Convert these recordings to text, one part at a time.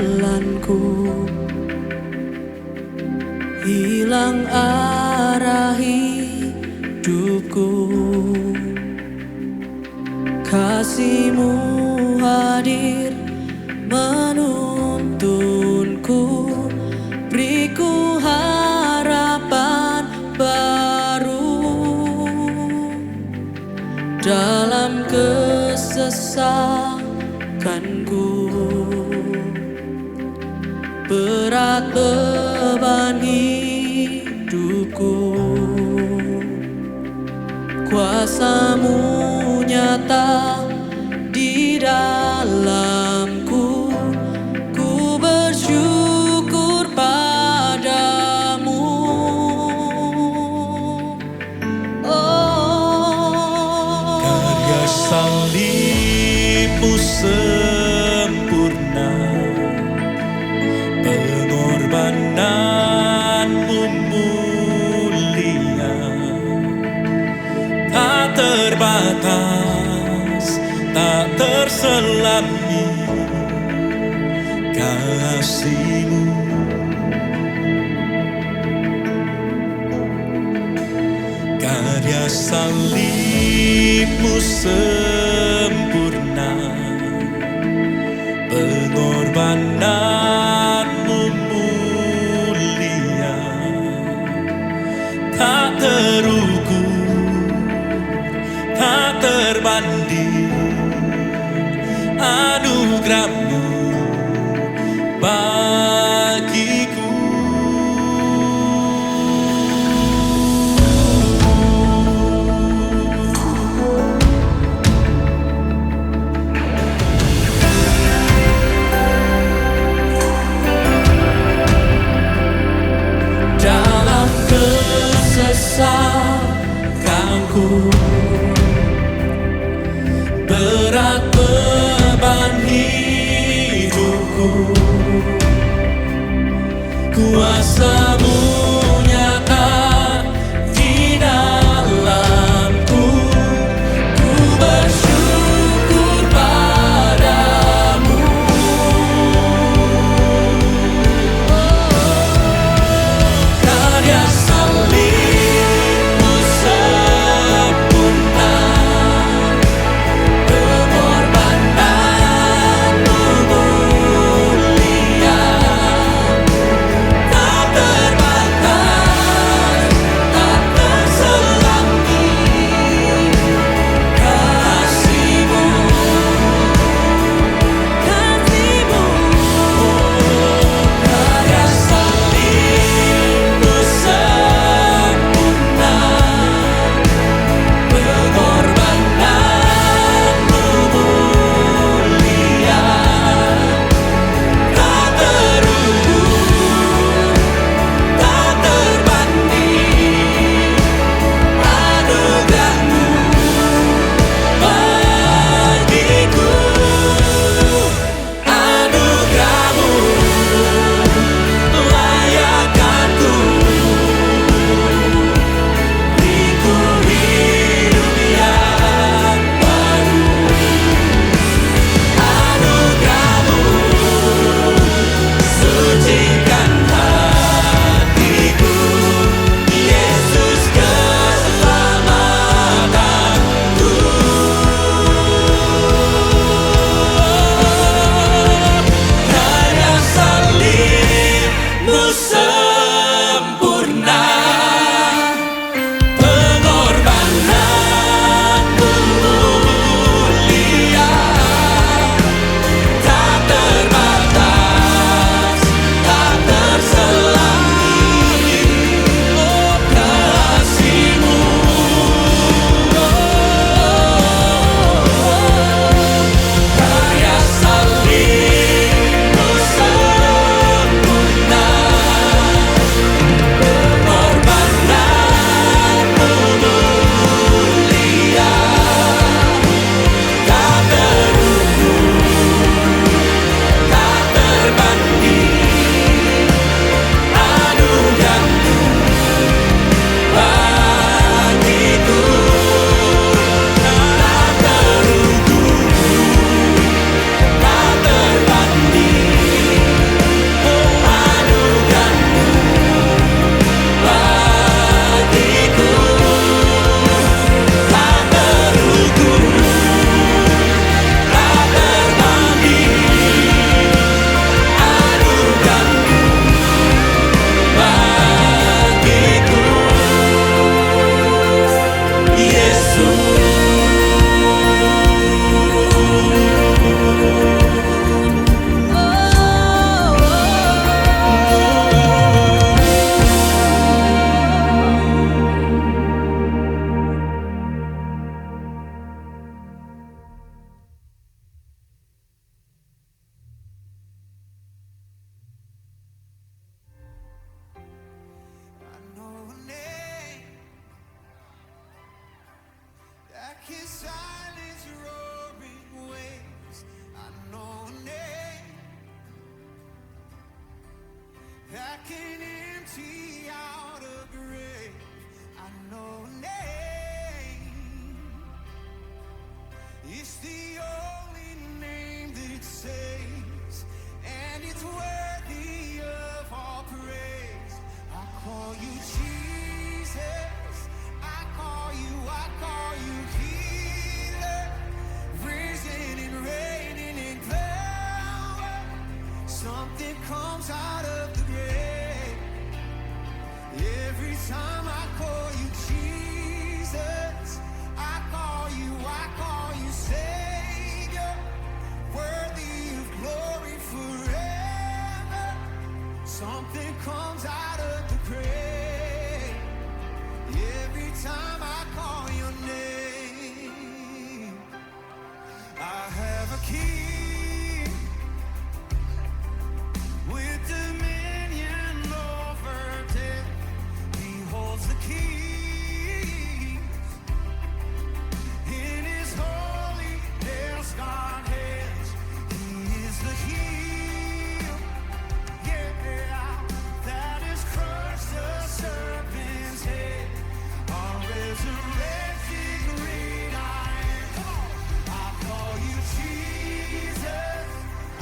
jalanku, hilang arah hidupku. Kasih-Mu hadir menuntunku, beriku harapan baru dalam kesesakanku. Berat beban hidupku, kuasa-Mu nyata di dalamku. Ku bersyukur padamu. Oh, karya salib-Mu sempurna, pengorbanan-Mu mulia, tak terbatas, tak terselami kasih-Mu. Karya salib-Mu sempurna, pengorbanan-Mu mulia, tak terukur, tak terbanding anugerah-Mu bagiku. dalam kesesakanku, berat beban hidupku, kuasa-Mu nyata di dalamku. Ku bersyukur padamu. Karya salib-Mu sempurna, pengorbanan-Mu mulia, tak like an empty outer grave, I know a name. It's the only name that saves, and it's worthy of all praise. I call you Jesus, I call you healer, risen and reigning in power. Something comes out of the grave every time I call you Jesus. I call you Savior, worthy of glory forever. Something comes out of the grave every time I call your name. I have a king with dominion over death. He holds the keys in his holy nail-scarred hands. He is the heel, yeah, that has crushed the serpent's head. Our resurrected great I am. Come on. I call you Jesus,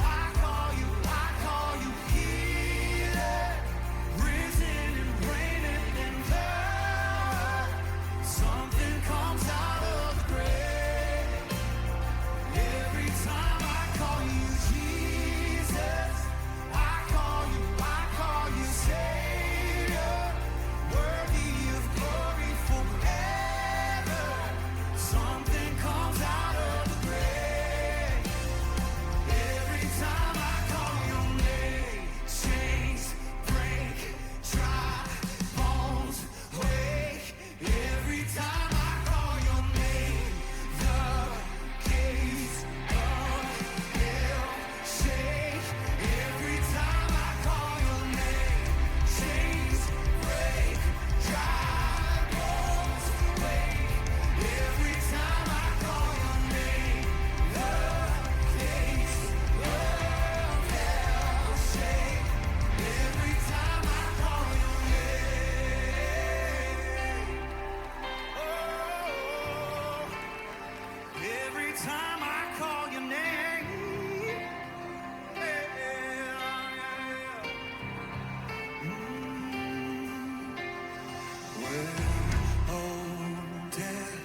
I call you healer, risen and reigning in power. Something comes out of the grave every time I call you Jesus. I call you Savior, worthy of glory forever. Something comes out of the grave every time I call your name. Chains break, dry bones wake every time I call your name. The gates of hell shake every time I call your name. Chains break, dry bones wake every time I call your name. The gates of hell shake every time I call your name. Oh, every time I call your name. Where, oh, death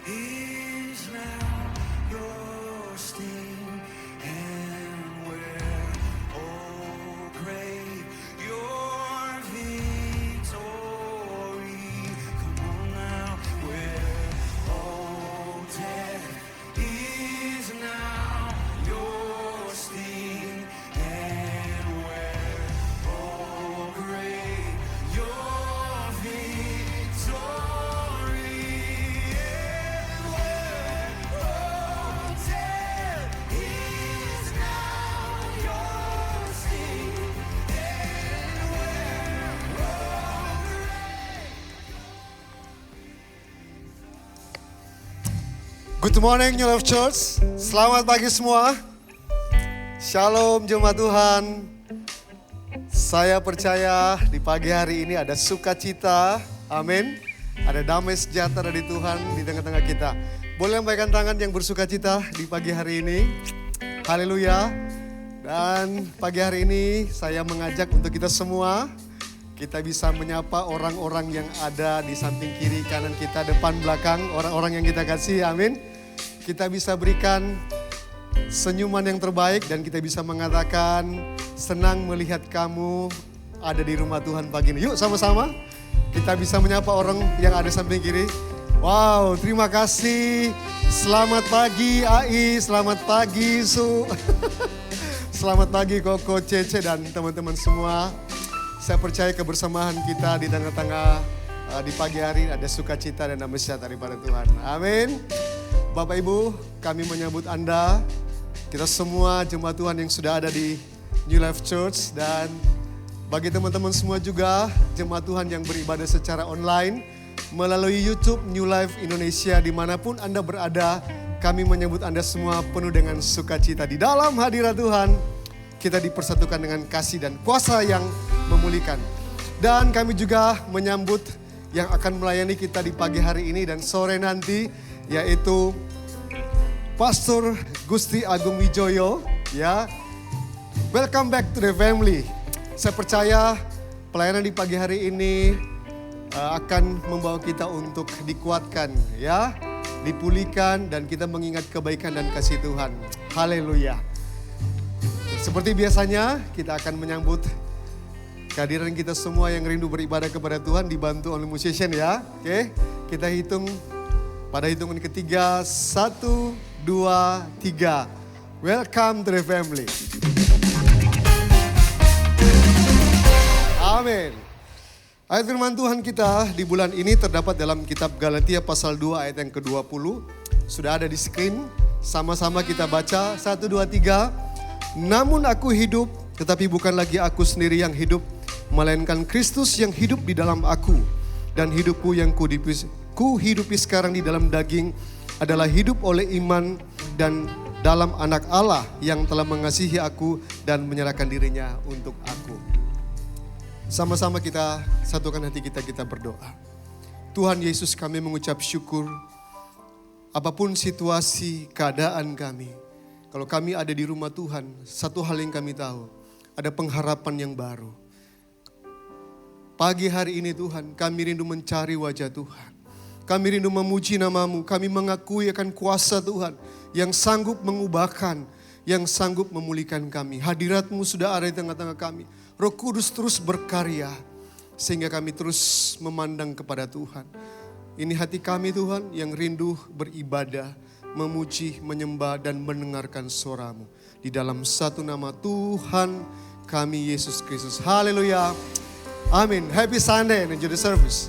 is now your sting, and where, oh, grave, your victory. Come on now. Where, oh, death is now your sting, and where, oh, grave, your victory. And where, oh, death is now your sting, and where, oh, Good morning New Life Church, selamat pagi semua. Shalom jemaat Tuhan. Saya percaya di pagi hari ini ada sukacita, amin. Ada damai sejahtera di Tuhan di tengah-tengah kita. Boleh lambaikan tangan yang bersukacita di pagi hari ini. Haleluya. Dan pagi hari ini saya mengajak untuk kita semua, kita bisa menyapa orang-orang yang ada di samping kiri, kanan kita, depan, belakang, orang-orang yang kita kasih, amin. Kita bisa berikan senyuman yang terbaik dan kita bisa mengatakan senang melihat kamu ada di rumah Tuhan pagi ini. Yuk sama-sama kita bisa menyapa orang yang ada samping kiri. Wow, terima kasih. Selamat pagi AI, selamat pagi Su. Selamat pagi Koko, Cece dan teman-teman semua. Saya percaya kebersamaan kita di tengah-tengah di pagi hari ada sukacita dan damai sejahtera daripada Tuhan. Amin. Bapak Ibu, kami menyambut Anda, kita semua jemaat Tuhan yang sudah ada di New Life Church, dan bagi teman-teman semua juga jemaat Tuhan yang beribadah secara online melalui YouTube New Life Indonesia. Dimanapun Anda berada, kami menyambut Anda semua penuh dengan sukacita. Di dalam hadirat Tuhan, kita dipersatukan dengan kasih dan kuasa yang memulihkan. Dan kami juga menyambut yang akan melayani kita di pagi hari ini dan sore nanti, yaitu Pastor Gusti Agung Wijoyo. Ya, welcome back to the family. Saya percaya pelayanan di pagi hari ini akan membawa kita untuk dikuatkan, ya, dipulihkan, dan kita mengingat kebaikan dan kasih Tuhan. Haleluya. Seperti biasanya kita akan menyambut kehadiran kita semua yang rindu beribadah kepada Tuhan, dibantu oleh musician, ya. Oke, kita hitung pada hitungan ketiga. 1, 2, 3. Welcome to the family. Amin. Ayat firman Tuhan kita di bulan ini terdapat dalam kitab Galatia pasal 2 ayat yang ke-20. Sudah ada di screen. Sama-sama kita baca. 1, 2, 3. Namun aku hidup, tetapi bukan lagi aku sendiri yang hidup, melainkan Kristus yang hidup di dalam aku. Dan hidupku yang kuhidupi sekarang di dalam daging adalah hidup oleh iman dan dalam anak Allah yang telah mengasihi aku dan menyerahkan dirinya untuk aku. Sama-sama kita satukan hati kita berdoa. Tuhan Yesus, kami mengucap syukur apapun situasi keadaan kami. Kalau kami ada di rumah Tuhan, satu hal yang kami tahu, ada pengharapan yang baru. Pagi hari ini Tuhan, kami rindu mencari wajah Tuhan. Kami rindu memuji nama-Mu, kami mengakui akan kuasa Tuhan yang sanggup mengubahkan, yang sanggup memulihkan kami. Hadirat-Mu sudah ada di tengah-tengah kami. Roh Kudus terus berkarya sehingga kami terus memandang kepada Tuhan. Ini hati kami Tuhan yang rindu beribadah, memuji, menyembah dan mendengarkan suara-Mu. Di dalam satu nama Tuhan kami Yesus Kristus. Haleluya. Amin. Happy Sunday and enjoy the service.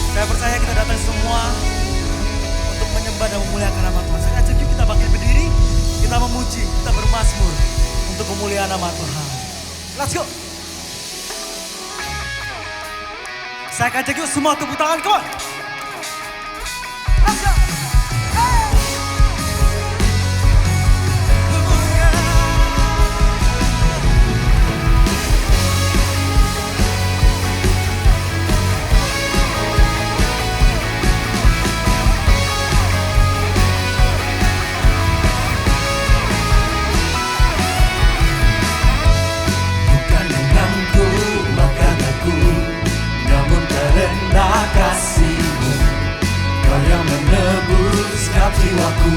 Saya percaya kita datang semua untuk menyembah dan memuliakan nama Tuhan. Saya ajak yuk kita bangkit berdiri, kita memuji, kita bermazmur untuk memuliakan nama Tuhan. Let's go. Saya ajak yuk semua tepuk tangan, come on. Let's go. Kasih-Mu, Kau yang menebus jiwaku.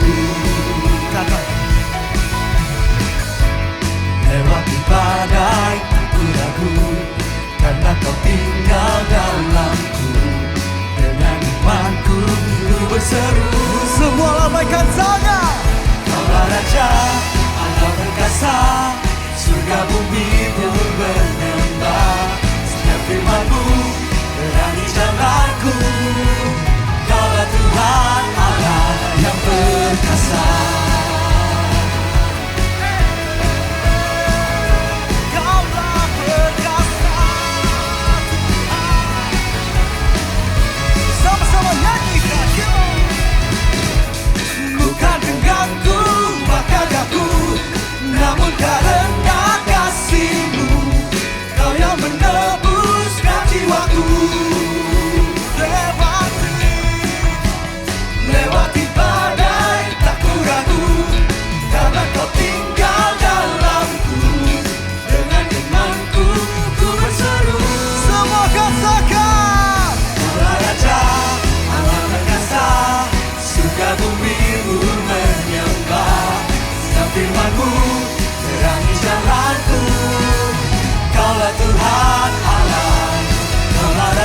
Lewati badai aku ragu, karena Kau tinggal dalamku. Dengan imanku ku berseru, semua lambaikan tangan. Kaulah Raja, Allah perkasa, surga bumi pun menyembah. Setiap firman-Mu berani jalanku. Kaulah Tuhan Allah yang perkasa. Kaulah perkasa Tuhan. Sama-sama nyanyikan. Bukan denganku maka daku, namun karena kasih-Mu, Kau yang menebuskan jiwaku. Lewati badai tak ku ragu, karena Kau tinggal dalamku. Dengan imanku ku berseru, Semua katakan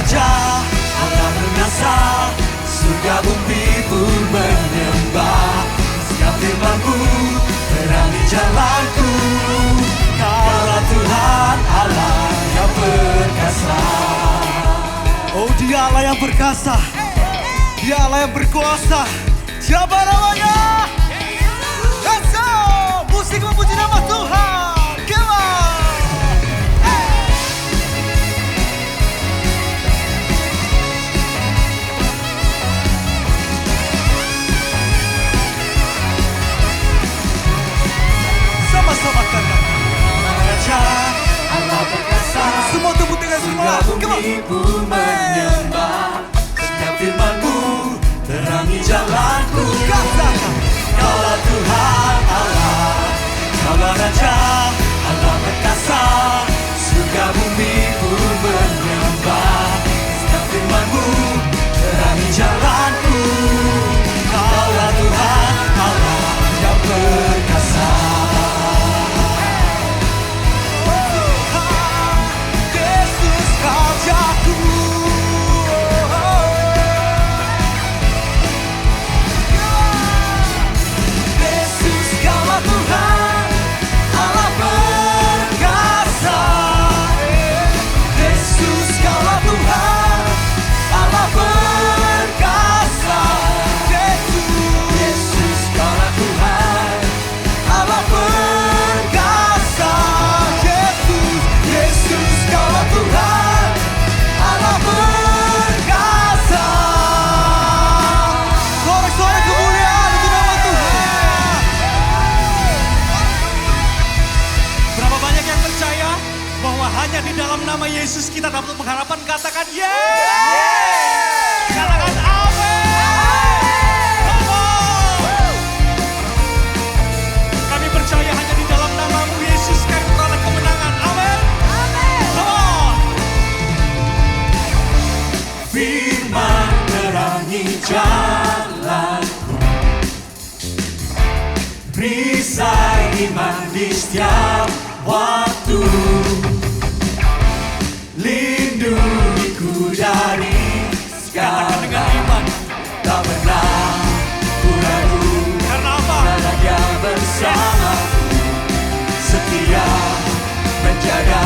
Raja, Allah perkasa, surga bumi pun menyembah. Setiap firman-Mu terangi jalanku. Kaulah Tuhan Allah yang perkasa. Oh, Dia Allah yang perkasa. Dia Allah yang berkuasa. Siapa namanya? Let's go! Musik memuji nama Tuhan. Come on! Sama-sama katakan. Raja, Allah perkasa, Semua tepuk tangan semua. surga Come on. bumi pun menyembah. Setiap firman-Mu terangi jalanku. Katakan. Kaulah Tuhan Allah, Kaulah Raja, Allah perkasa, surga bumi pun menyembah. Setiap firman-Mu terangi jalanku. Kaulah Tuhan Allah yang perkasa. Yesus Rajaku. Yesus Kaulah Tuhan Allah perkasa. Yesus Kaulah Tuhan Allah perkasa. Yesus Kaulah Tuhan Allah perkasa. Yesus Kaulah Tuhan Allah perkasa. Sorak-sorak kemuliaan untuk nama Tuhan. Berapa banyak yang percaya bahwa hanya di dalam nama Yesus kita dapat pengharapan? Katakan yeay. Katakan amin. Come on. Kami percaya hanya di dalam namamu Yesus kami peroleh kemenangan. Amin. Come on. Firman terangi jalanku, perisai iman di setiap waktu. Lindungiku dari Katakan dengan segala, iman. tak pernah ku ragu. Karena apa? Karena Dia bersamaku, setia menjaga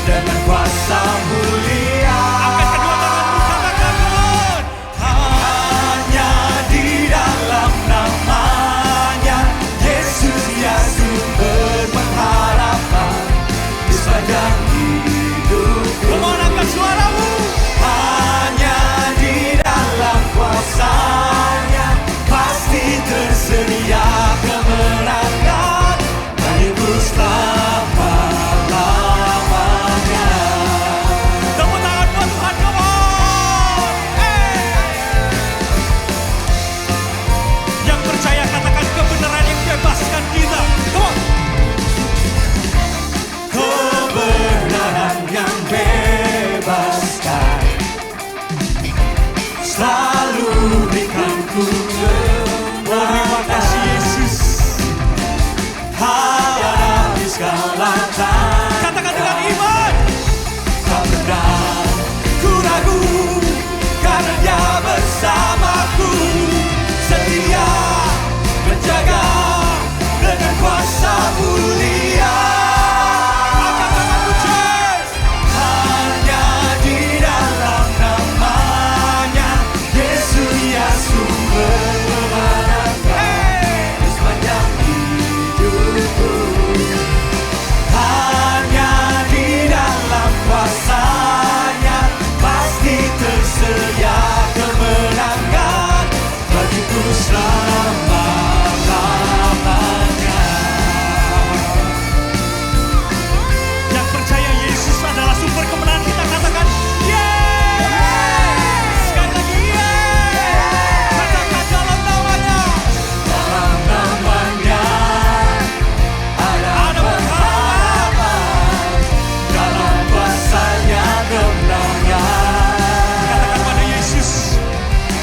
dengan kuasa mulia. Angkat kedua tanganmu, katakan Tuhan. Hanya di dalam namanya Yesus dia sumber pengharapan di sepanjang hidupku. Mohon angkat suaramu. Hanya di dalam kuasanya pasti tersedia kemenangan bagiku selama-lamanya. Tepuk tangan buat Tuhan, come on. Yang percaya katakan kebenaran yang bebaskan kita. Come on. Kebenaran yang bebaskan selalu berikan ku Terima kasih Yesus. hadapi segala tantangan. Katakan dengan iman. Tak pernah ku ragu karena Dia bersamaku, setia menjaga dengan kuasa mulia. Angkat tanganmu, Church. Hanya di dalam namanya Yesus ya sumber kemenangan di sepanjang hidupku. Hanya di dalam kuasanya pasti tersedia kemenangan bagiku selama-lamanya. Yang percaya Yesus adalah sumber kemenangan kita, katakan yeay. Sekali lagi yeay. Katakan dalam namanya. Dalam namanya ada pengharapan, dalam kuasanya kemenangan. Katakan pada Yesus.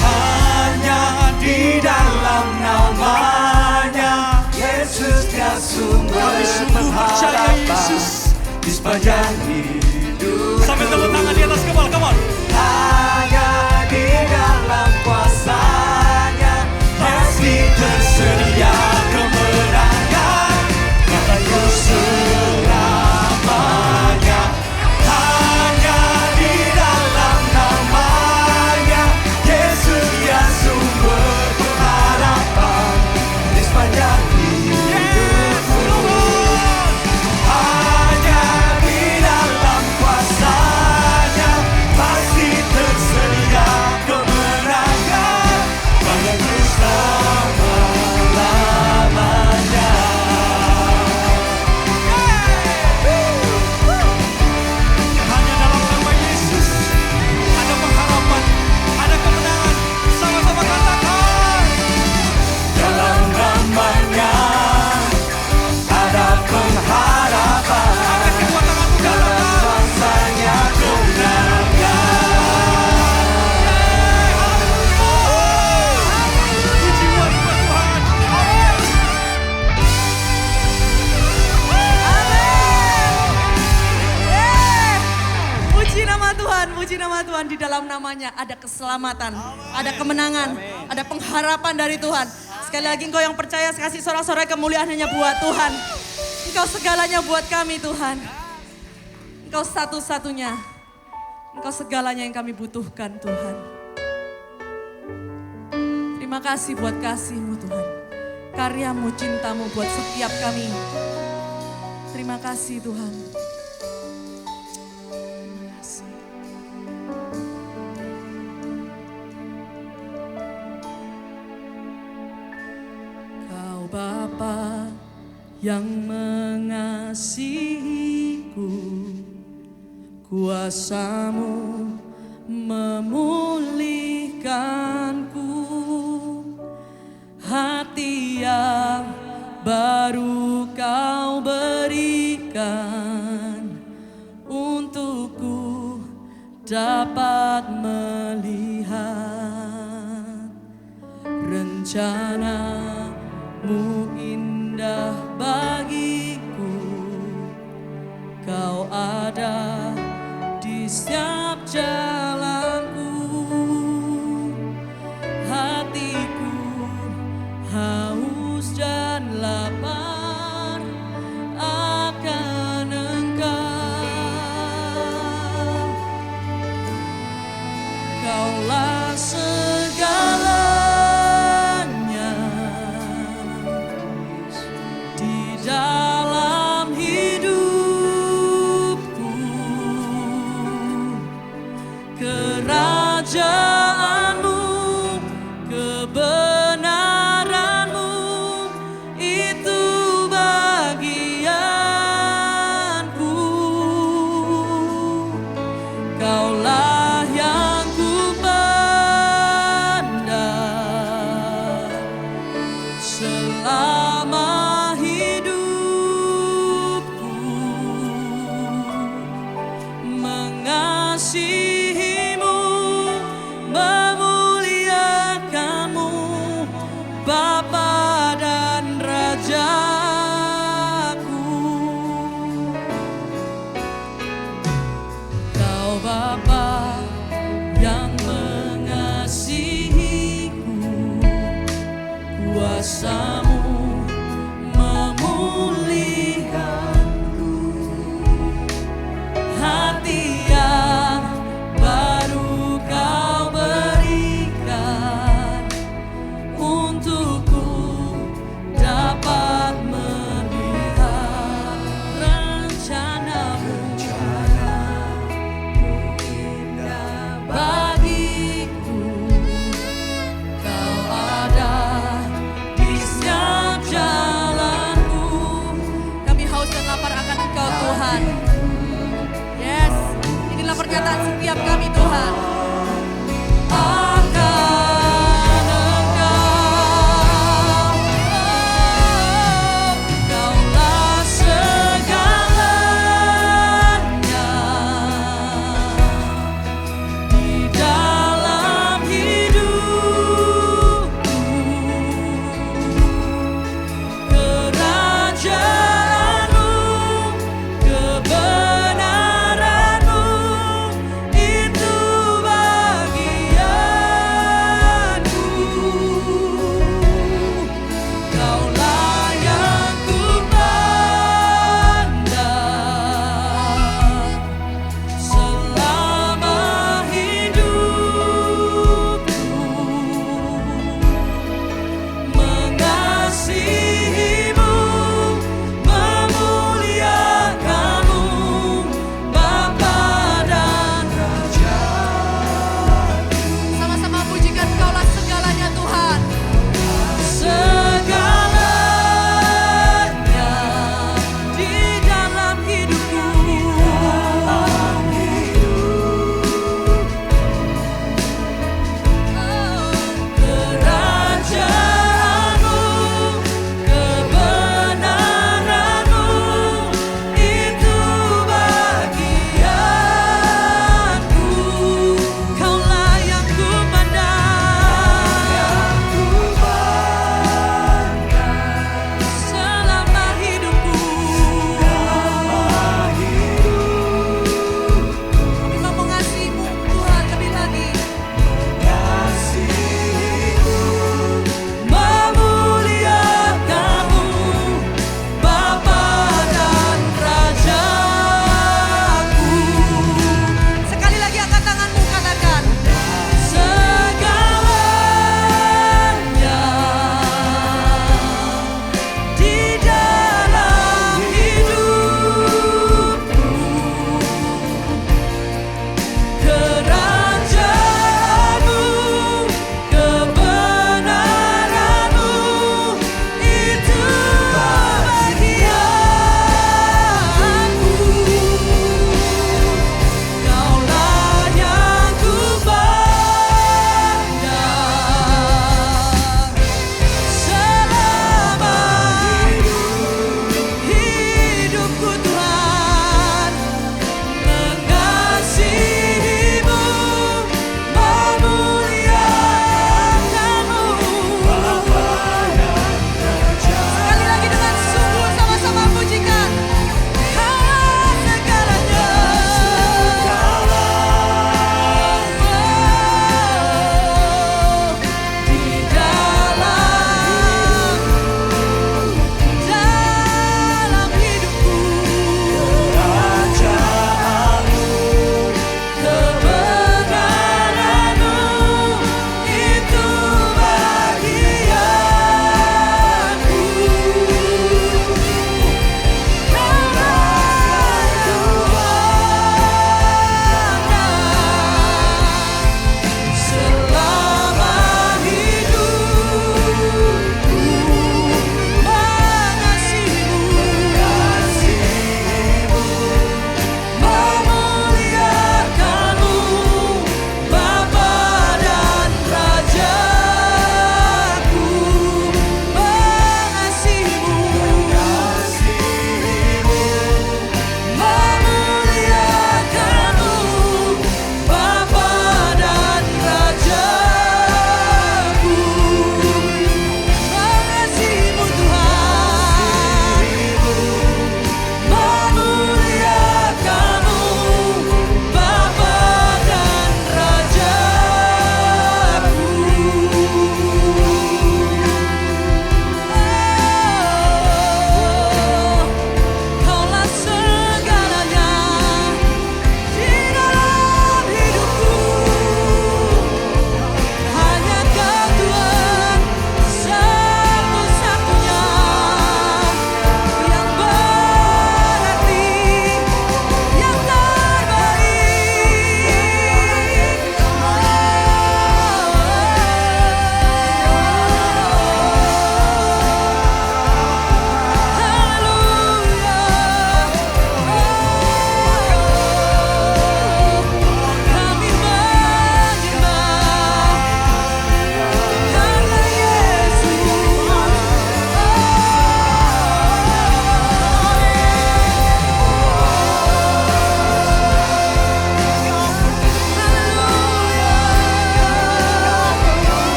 Hanya di dalam namanya Yesus dia sumber Kami sungguh percaya pengharapan Yesus. di sepanjang hidup. Sambil tepuk tangan di atas kepala, come on. nama Tuhan, di dalam namanya ada keselamatan, ada kemenangan, ada pengharapan dari Tuhan. Sekali lagi engkau yang percaya, kasih sorak-sorai kemuliaan hanya buat Tuhan. Engkau segalanya buat kami Tuhan. Engkau satu-satunya. Engkau segalanya yang kami butuhkan Tuhan. Terima kasih buat kasih-Mu Tuhan. Karya-Mu, cinta-Mu buat setiap kami. Terima kasih Tuhan. Terima kasih. Kau Bapa yang mengasihiku, kuasa-Mu memulihkanku, hati yang baru Kau berikan untukku dapat melihat rencana-Mu indah bagiku. Kau ada di setiap jalanku, hatiku haus dan lapar akan Engkau. Kaulah segalanya di dalam hidupku. Kerajaan-Mu, kebenaran-Mu, itu bagianku. Kaulah yang kupandang selama hidupku, mengasihi-Mu, memuliakan-Mu, Bapa dan Rajaku. Kau Bapa yang mengasihiku, kuasa-Mu memulihkanku, hati yang baru Kau berikan untukku dapat melihat rencana-Mu indah bagiku. Kau ada di setiap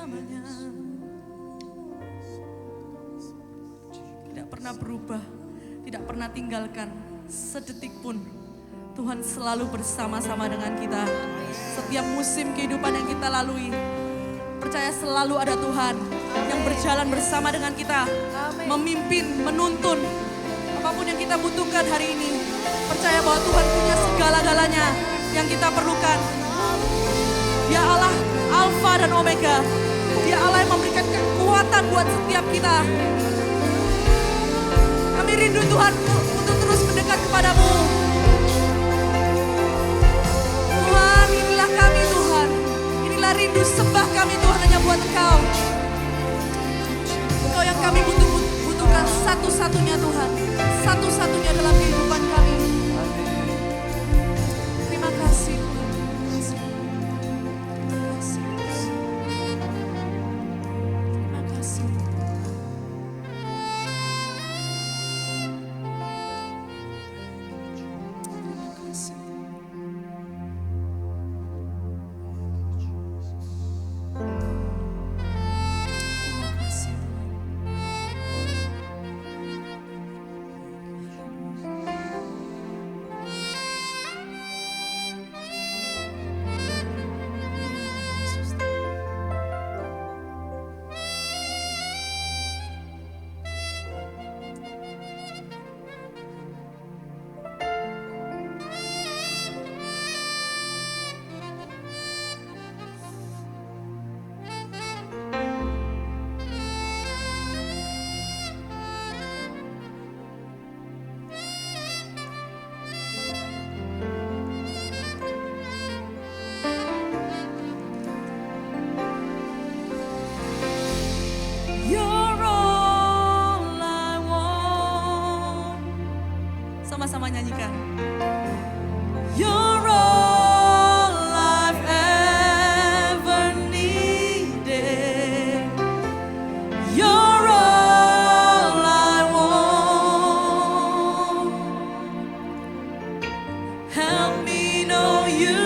selamanya. Tidak pernah berubah, tidak pernah tinggalkan sedetik pun. Tuhan selalu bersama-sama dengan kita. Setiap musim kehidupan yang kita lalui, percaya selalu ada Tuhan yang berjalan bersama dengan kita. Memimpin, menuntun, apapun yang kita butuhkan hari ini. Percaya bahwa Tuhan punya segala-galanya yang kita perlukan. Dia Allah Alfa dan Omega. Dia Allah yang memberikan kekuatan buat setiap kita. Kami rindu Tuhan untuk terus mendekat kepadamu. Tuhan, inilah kami Tuhan. Inilah rindu sembah kami Tuhan hanya buat Engkau. Engkau yang kami butuhkan satu-satunya Tuhan. Satu-satunya dalam kehidupan kami. Terima kasih Tuhan. Terima kasih. Terima kasih. Terima kasih. Terima kasih Tuhan. Yesus. You're all I want. Sama-sama nyanyikan. You're all I've ever needed. You're all I want. Help me know you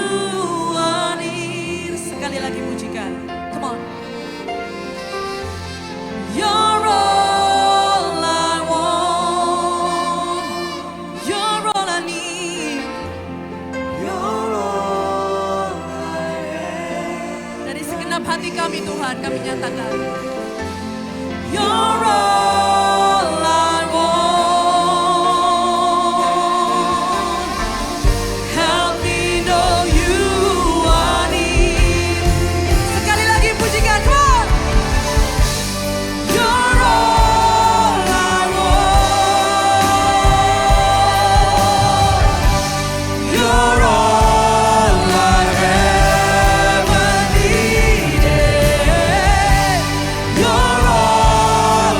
are near. Sekali lagi pujikan. Come on. You're all I want. You're all I need. You're all I have. Dari segenap hati kami Tuhan, kami nyatakan. You're all I want. Help me know you are near. Sekali lagi pujikan, come on. You're all I want. You're all I've ever needed. You're all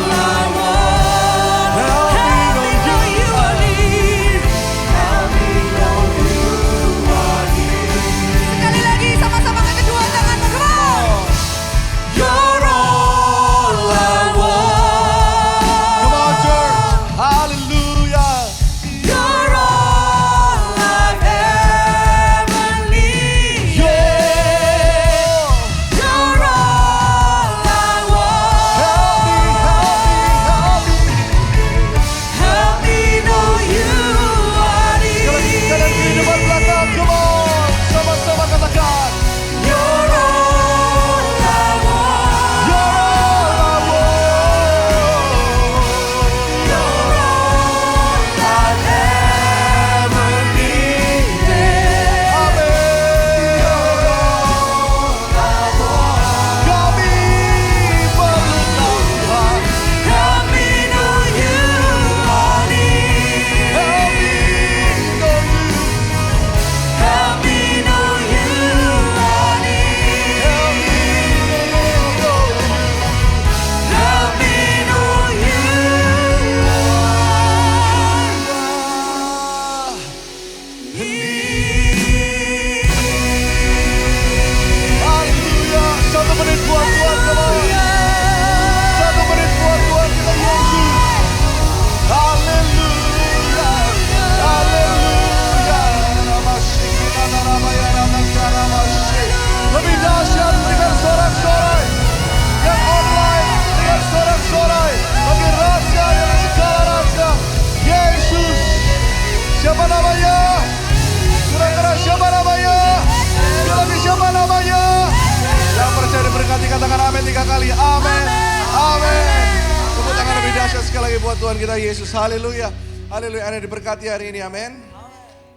sekali lagi buat Tuhan kita Yesus. Haleluya. Haleluya. Anda diberkati hari ini. Amin.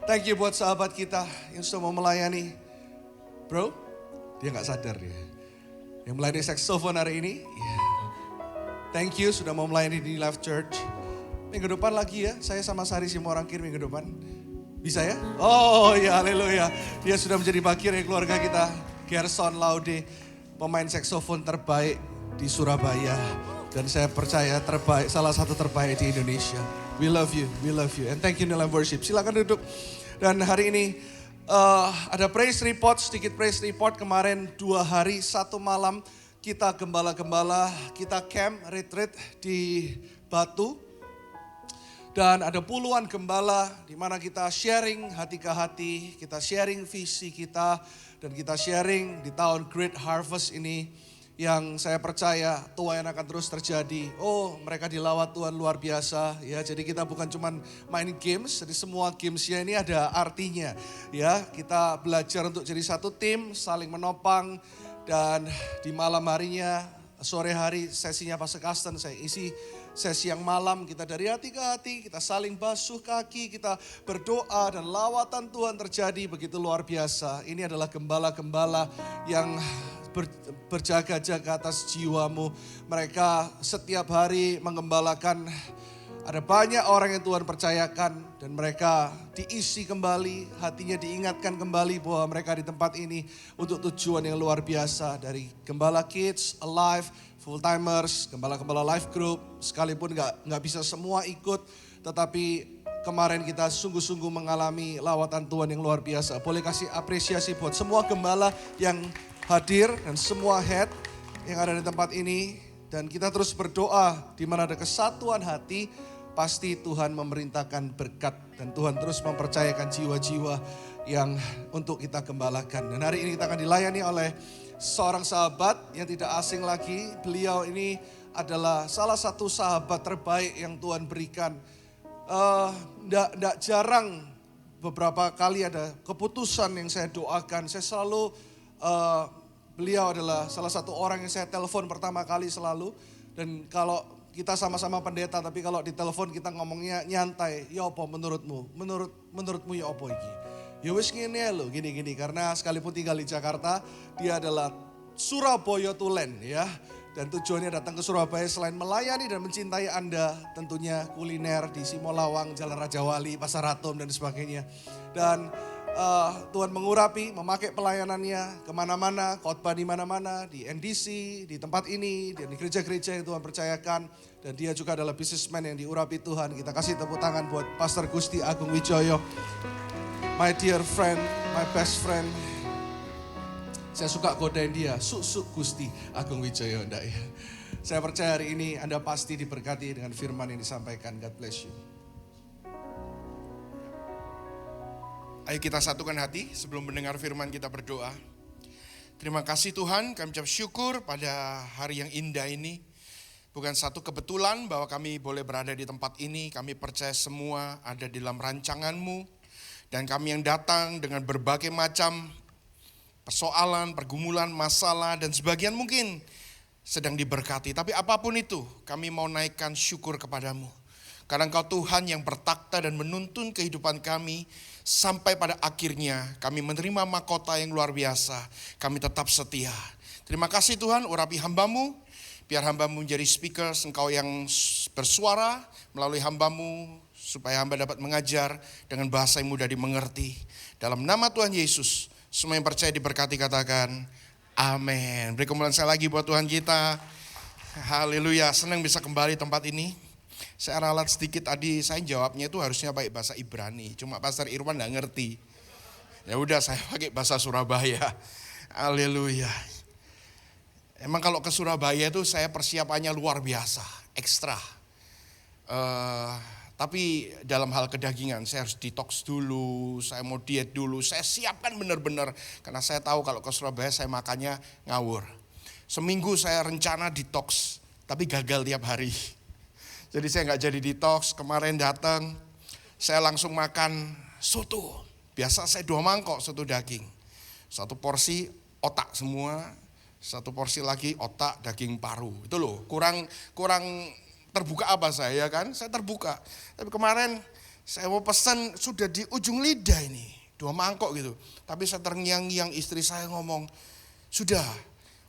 Thank you buat sahabat kita yang sudah mau melayani. Bro, dia gak sadar dia. Yang melayani saxophone hari ini. Yeah. Thank you sudah mau melayani di Life Church. Minggu depan lagi ya. Saya sama Sari Simorangkir minggu depan. Bisa ya? Oh ya, haleluya. Dia sudah menjadi bagian dari keluarga kita. Gerson Laude, pemain saxophone terbaik di Surabaya. Dan saya percaya terbaik, salah satu terbaik di Indonesia. We love you. And thank you Nilam Worship. Silakan duduk. Dan hari ini ada praise report, sedikit praise report. Kemarin 2 hari 1 malam kita gembala-gembala, kita camp, retreat di Batu. Dan ada puluhan gembala di mana kita sharing hati ke hati, kita sharing visi kita. Dan kita sharing di tahun Great Harvest ini. Yang saya percaya tuayan akan terus terjadi. Oh, mereka dilawat Tuhan luar biasa ya. Jadi kita bukan cuma main games, jadi semua gamesnya ini ada artinya ya. Kita belajar untuk jadi satu tim, saling menopang. Dan di malam harinya, sore hari sesinya Pastor Kasten, saya isi sesi yang malam. Kita dari hati ke hati, kita saling basuh kaki, kita berdoa dan lawatan Tuhan terjadi begitu luar biasa. Ini adalah gembala-gembala yang berjaga-jaga atas jiwamu. Mereka setiap hari menggembalakan. Ada banyak orang yang Tuhan percayakan dan mereka diisi kembali, hatinya diingatkan kembali bahwa mereka di tempat ini untuk tujuan yang luar biasa. Dari Gembala Kids, Alive, Full Timers, Gembala-Gembala Life Group, sekalipun nggak bisa semua ikut, tetapi kemarin kita sungguh-sungguh mengalami lawatan Tuhan yang luar biasa. Boleh kasih apresiasi buat semua gembala yang hadir dan semua head yang ada di tempat ini. Dan kita terus berdoa di mana ada kesatuan hati, pasti Tuhan memerintahkan berkat. Dan Tuhan terus mempercayakan jiwa-jiwa yang untuk kita gembalakan. Dan hari ini kita akan dilayani oleh seorang sahabat yang tidak asing lagi. Beliau ini adalah salah satu sahabat terbaik yang Tuhan berikan. Nggak jarang beberapa kali ada keputusan yang saya doakan. Saya selalu... beliau adalah salah satu orang yang saya telepon pertama kali selalu. Dan kalau kita sama-sama pendeta, tapi kalau di telepon kita ngomongnya nyantai. Ya apa menurutmu? Menurutmu ya apa iki? Ya wis ngene lho, gini-gini. Karena sekalipun tinggal di Jakarta, dia adalah Surabaya Tulen ya. Dan tujuannya datang ke Surabaya selain melayani dan mencintai Anda. Tentunya kuliner di Simolawang, Jalan Raja Wali, Pasar Atom dan sebagainya. Dan Tuhan mengurapi, memakai pelayanannya kemana-mana, khotbah di mana-mana, di NDC, di tempat ini, di gereja-gereja yang Tuhan percayakan. Dan dia juga adalah businessman yang diurapi Tuhan. Kita kasih tepuk tangan buat Pastor Gusti Agung Wijoyo. My dear friend, my best friend. Saya suka godain dia, Suk Gusti Agung Wijoyo. Enggak ya. Saya percaya hari ini Anda pasti diberkati dengan firman yang disampaikan. God bless you. Ayo kita satukan hati sebelum mendengar firman kita berdoa. Terima kasih Tuhan, kami ucap syukur pada hari yang indah ini. Bukan satu kebetulan bahwa kami boleh berada di tempat ini. Kami percaya semua ada di dalam rancangan-Mu. Dan kami yang datang dengan berbagai macam persoalan, pergumulan, masalah, dan sebagian mungkin sedang diberkati. Tapi apapun itu, kami mau naikkan syukur kepadamu. Karena Engkau Tuhan yang bertakhta dan menuntun kehidupan kami. Sampai pada akhirnya kami menerima mahkota yang luar biasa. Kami tetap setia. Terima kasih Tuhan, urapi hamba-Mu. Biar hamba-Mu menjadi speaker, Engkau yang bersuara melalui hamba-Mu. Supaya hamba dapat mengajar dengan bahasa yang mudah dimengerti. Dalam nama Tuhan Yesus, semua yang percaya diberkati katakan, amin. Beri kemuliaan saya lagi buat Tuhan kita. Haleluya, senang bisa kembali tempat ini. Saya ralat sedikit tadi, saya jawabnya itu harusnya pakai bahasa Ibrani. Cuma Pastor Irwan gak ngerti. Ya udah saya pakai bahasa Surabaya. Haleluya. Emang kalau ke Surabaya itu saya persiapannya luar biasa, ekstra. Tapi dalam hal kedagingan saya harus detox dulu, saya mau diet dulu. Saya siapkan benar-benar karena saya tahu kalau ke Surabaya saya makannya ngawur. Seminggu saya rencana detox, tapi gagal tiap hari. Jadi saya gak jadi detox, kemarin datang, saya langsung makan soto. Biasa saya 2 mangkok soto daging. 1 porsi otak semua, 1 porsi lagi otak daging paru. Itu loh, kurang terbuka apa saya kan? Saya terbuka. Tapi kemarin saya mau pesan sudah di ujung lidah ini. 2 mangkok gitu. Tapi saya terngiang-ngiang, istri saya ngomong, sudah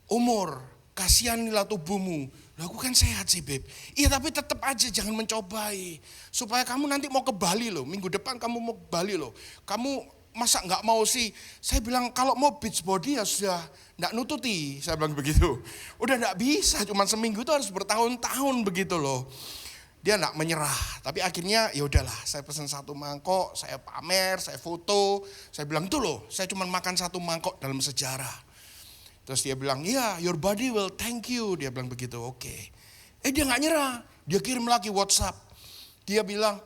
umur, kasihanilah tubuhmu. Loh, aku kan sehat sih Beb. Iya tapi tetap aja jangan mencobai. Supaya kamu nanti mau ke Bali loh. Minggu depan kamu mau ke Bali loh. Kamu masa nggak mau sih? Saya bilang kalau mau beach body ya sudah nggak nututi. Saya bilang begitu. Udah nggak bisa, cuma seminggu itu harus bertahun-tahun begitu loh. Dia nggak menyerah. Tapi akhirnya ya udahlah. Saya pesan 1 mangkok, saya pamer, saya foto. Saya bilang tuh loh, saya cuma makan 1 mangkok dalam sejarah. Terus dia bilang, iya, your body will thank you. Dia bilang begitu, oke. Dia nggak nyerah. Dia kirim lagi WhatsApp. Dia bilang,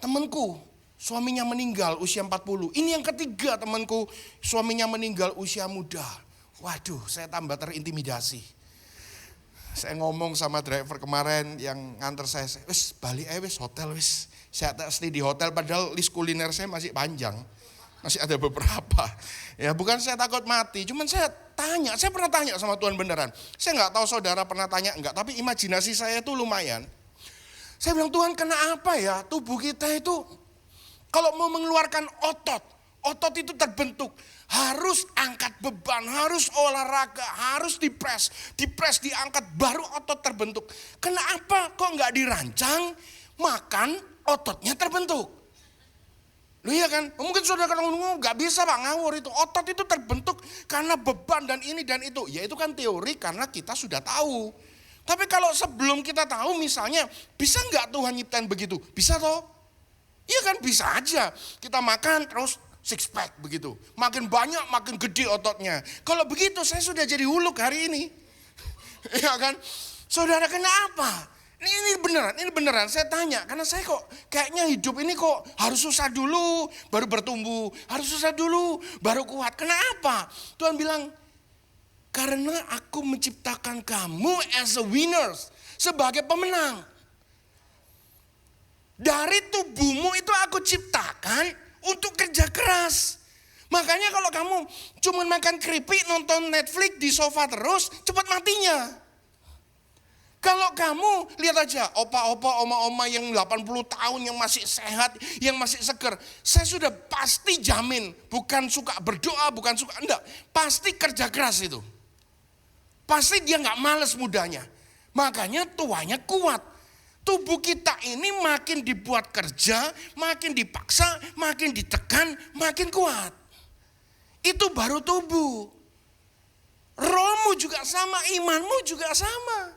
temanku suaminya meninggal usia 40. Ini yang ketiga temanku suaminya meninggal usia muda. Waduh, saya tambah terintimidasi. Saya ngomong sama driver kemarin yang nganter saya, wis balik aja wis hotel wis. Saya stay di hotel padahal list kuliner saya masih panjang. Masih ada beberapa. Ya bukan saya takut mati, cuman saya pernah tanya sama Tuhan beneran. Saya nggak tahu saudara pernah tanya enggak, tapi imajinasi saya itu lumayan. Saya bilang, Tuhan kenapa ya tubuh kita itu kalau mau mengeluarkan otot itu terbentuk. Harus angkat beban, harus olahraga, harus dipres, diangkat, baru otot terbentuk. Kenapa kok nggak dirancang, makan ototnya terbentuk? Loh iya kan, mungkin saudara ngomong nggak bisa Pak, ngawur itu. Otot itu terbentuk karena beban dan ini dan itu. Ya itu kan teori karena kita sudah tahu. Tapi kalau sebelum kita tahu misalnya, bisa nggak Tuhan nyiptain begitu? Bisa toh? Iya kan bisa aja. Kita makan terus six pack begitu. Makin banyak makin gede ototnya. Kalau begitu saya sudah jadi huluk hari ini. Iya kan? Saudara kenapa? Ini beneran saya tanya. Karena saya kok kayaknya hidup ini kok harus susah dulu baru bertumbuh. Harus susah dulu baru kuat. Kenapa? Tuhan bilang, karena aku menciptakan kamu as a winners. Sebagai pemenang. Dari tubuhmu itu aku ciptakan untuk kerja keras. Makanya kalau kamu cuma makan keripik, nonton Netflix di sofa terus, cepat matinya. Kalau kamu lihat aja opa-opa, oma-oma yang 80 tahun yang masih sehat, yang masih seger. Saya sudah pasti jamin, bukan suka berdoa, bukan suka, enggak. Pasti kerja keras itu. Pasti dia gak males mudanya. Makanya tuanya kuat. Tubuh kita ini makin dibuat kerja, makin dipaksa, makin ditekan, makin kuat. Itu baru tubuh. Rohmu juga sama, imanmu juga sama.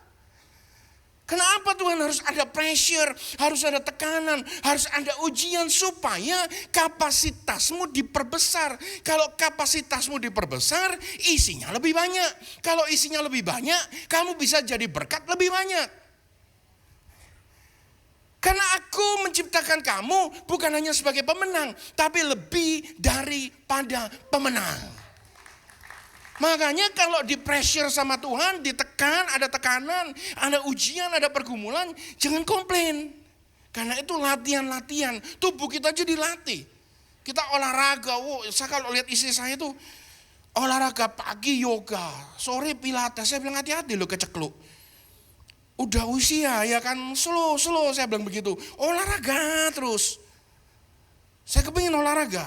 Kenapa Tuhan harus ada pressure, harus ada tekanan, harus ada ujian supaya kapasitasmu diperbesar. Kalau kapasitasmu diperbesar, isinya lebih banyak. Kalau isinya lebih banyak, kamu bisa jadi berkat lebih banyak. Karena aku menciptakan kamu bukan hanya sebagai pemenang, tapi lebih daripada pemenang. Makanya kalau di pressure sama Tuhan, ditekan, ada tekanan, ada ujian, ada pergumulan, jangan komplain. Karena itu latihan-latihan, tubuh kita aja dilatih. Kita olahraga, saya kalau lihat istri saya itu olahraga pagi yoga, sore pilates, saya bilang hati-hati loh kecekluk. Udah usia ya kan, slow saya bilang begitu. Olahraga terus. Saya kepingin olahraga.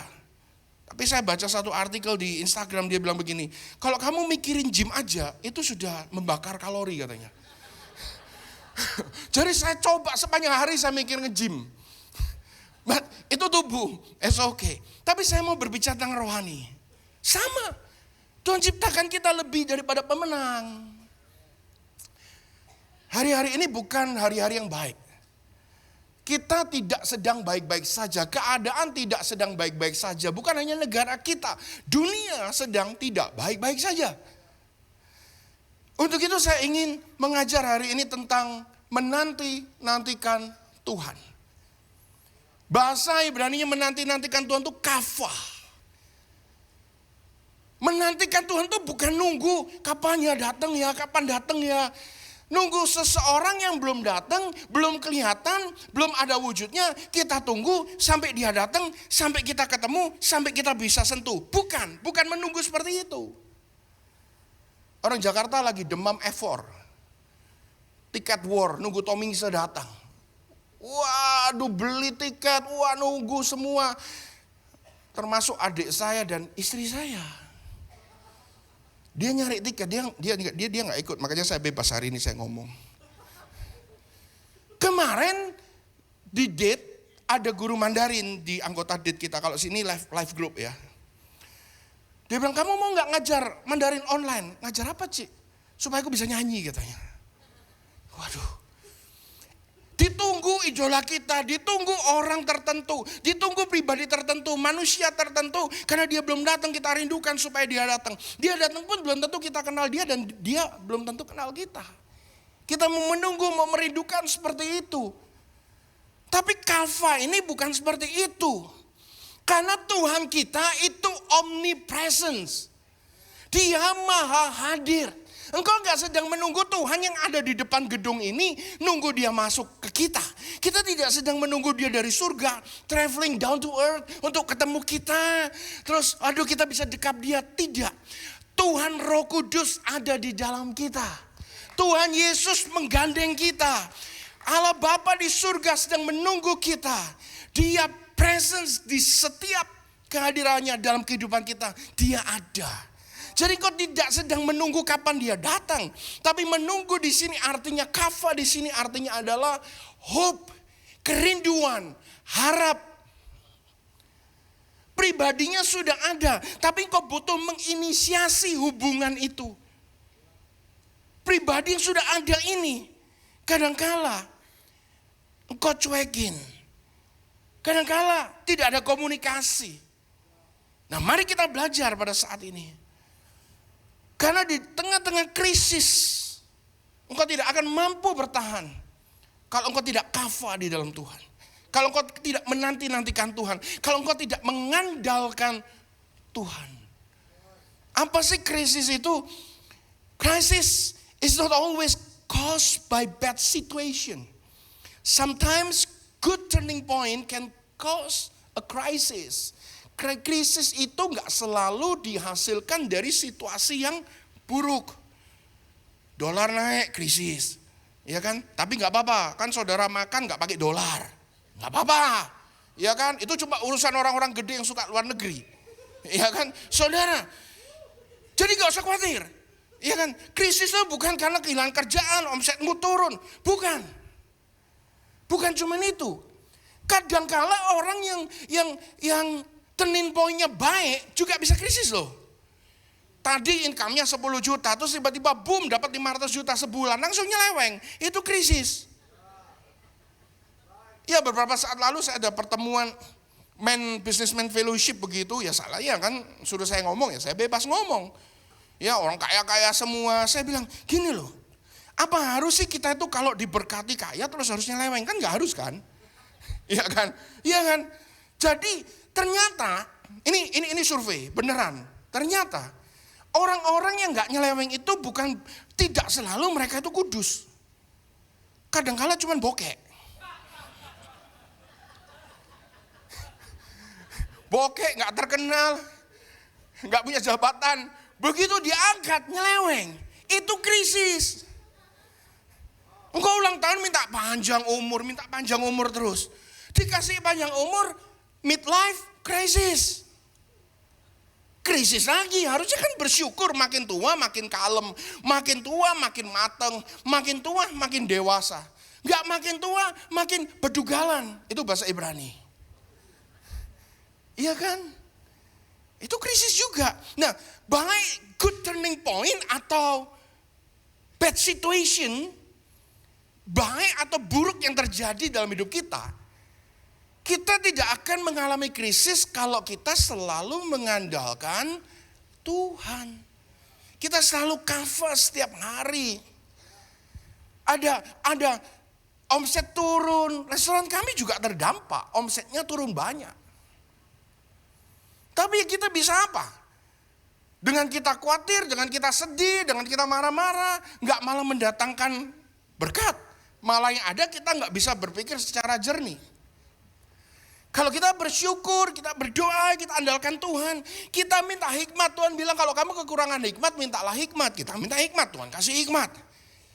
Tapi saya baca satu artikel di Instagram, dia bilang begini. Kalau kamu mikirin gym aja, itu sudah membakar kalori katanya. Jadi saya coba sepanjang hari saya mikir nge-gym. But itu tubuh, it's okay. Tapi saya mau berbicara tentang rohani. Sama. Tuhan ciptakan kita lebih daripada pemenang. Hari-hari ini bukan hari-hari yang baik. Kita tidak sedang baik-baik saja. Keadaan tidak sedang baik-baik saja. Bukan hanya negara kita. Dunia sedang tidak baik-baik saja. Untuk itu saya ingin mengajar hari ini tentang menanti-nantikan Tuhan. Bahasa Ibraninya menanti-nantikan Tuhan itu kafah. Menantikan Tuhan itu bukan nunggu kapan datang ya. Nunggu seseorang yang belum datang, belum kelihatan, belum ada wujudnya, kita tunggu sampai dia datang, sampai kita ketemu, sampai kita bisa sentuh. Bukan menunggu seperti itu. Orang Jakarta lagi demam F4. tiket war, nunggu Tommy Ngisa datang. Waduh, beli tiket, wah nunggu semua. Termasuk adik saya dan istri saya. Dia nyari tiket, dia nggak ikut, makanya saya bebas hari ini saya ngomong. Kemarin di date ada guru Mandarin di anggota date kita, kalau sini live group ya. Dia bilang, kamu mau nggak ngajar Mandarin online? Ngajar apa, Cik? Supaya aku bisa nyanyi katanya. Waduh. Ditunggu idola kita, ditunggu orang tertentu, ditunggu pribadi tertentu, manusia tertentu. Karena dia belum datang, kita rindukan supaya dia datang. Dia datang pun belum tentu kita kenal dia dan dia belum tentu kenal kita. Kita mau menunggu, mau merindukan seperti itu. Tapi Kava ini bukan seperti itu. Karena Tuhan kita itu omnipresence. Dia maha hadir. Engkau gak sedang menunggu Tuhan yang ada di depan gedung ini, nunggu dia masuk ke kita. Kita tidak sedang menunggu dia dari surga, traveling down to earth untuk ketemu kita. Terus aduh kita bisa dekap dia. Tidak. Tuhan Roh Kudus ada di dalam kita. Tuhan Yesus menggandeng kita. Allah Bapa di surga sedang menunggu kita. Dia presence di setiap kehadirannya dalam kehidupan kita. Dia ada. Jadi kau tidak sedang menunggu kapan dia datang. Tapi menunggu di sini artinya, Kava di sini artinya adalah hope, kerinduan, harap. Pribadinya sudah ada, tapi kau butuh menginisiasi hubungan itu. Pribadi yang sudah ada ini, kadangkala engkau cuekin. Kadangkala tidak ada komunikasi. Nah, mari kita belajar pada saat ini. Karena di tengah-tengah krisis, engkau tidak akan mampu bertahan kalau engkau tidak Kava di dalam Tuhan. Kalau engkau tidak menanti-nantikan Tuhan. Kalau engkau tidak mengandalkan Tuhan. Apa sih krisis itu? Krisis is not always caused by bad situation. Sometimes good turning point can cause a crisis. Krisis itu gak selalu dihasilkan dari situasi yang buruk. Dolar naik, krisis. Ya kan? Tapi gak apa-apa. Kan saudara makan gak pakai dolar. Gak apa-apa. Ya kan? Itu cuma urusan orang-orang gede yang suka luar negeri. Ya kan? Saudara. Jadi gak usah khawatir. Ya kan? Krisis itu bukan karena kehilangan kerjaan, omsetmu turun. Bukan. Bukan cuma itu. Kadangkala orang yang turning point-nya baik juga bisa krisis loh. Tadi income-nya 10 juta, terus tiba-tiba boom dapat 500 juta sebulan, langsung nyeleweng. Itu krisis. Ya beberapa saat lalu saya ada pertemuan businessman fellowship begitu, ya salah ya kan, suruh saya ngomong ya saya bebas ngomong. Ya orang kaya-kaya semua, saya bilang gini loh, apa harus sih kita itu kalau diberkati kaya terus harus nyeleweng? Kan gak harus kan? Iya kan? Iya kan? Jadi ternyata, ini survei, beneran. Ternyata, orang-orang yang gak nyeleweng itu bukan, tidak selalu mereka itu kudus. Kadang-kala cuma bokek. Bokek gak terkenal, gak punya jabatan. Begitu diangkat, nyeleweng. Itu krisis. Engkau ulang tahun minta panjang umur terus. Dikasih panjang umur, midlife crisis. Krisis lagi, harusnya kan bersyukur makin tua makin kalem, makin tua makin mateng, makin tua makin dewasa. Gak makin tua makin bedugalan, itu bahasa Ibrani. Iya kan? Itu krisis juga. Nah, baik good turning point atau bad situation, baik atau buruk yang terjadi dalam hidup kita, kita tidak akan mengalami krisis kalau kita selalu mengandalkan Tuhan. Kita selalu cover setiap hari. Ada omset turun, restoran kami juga terdampak, omsetnya turun banyak. Tapi kita bisa apa? Dengan kita khawatir, dengan kita sedih, dengan kita marah-marah, nggak malah mendatangkan berkat. Malah yang ada kita nggak bisa berpikir secara jernih. Kalau kita bersyukur, kita berdoa, kita andalkan Tuhan, kita minta hikmat. Tuhan bilang kalau kamu kekurangan hikmat, mintalah hikmat. Kita minta hikmat, Tuhan kasih hikmat.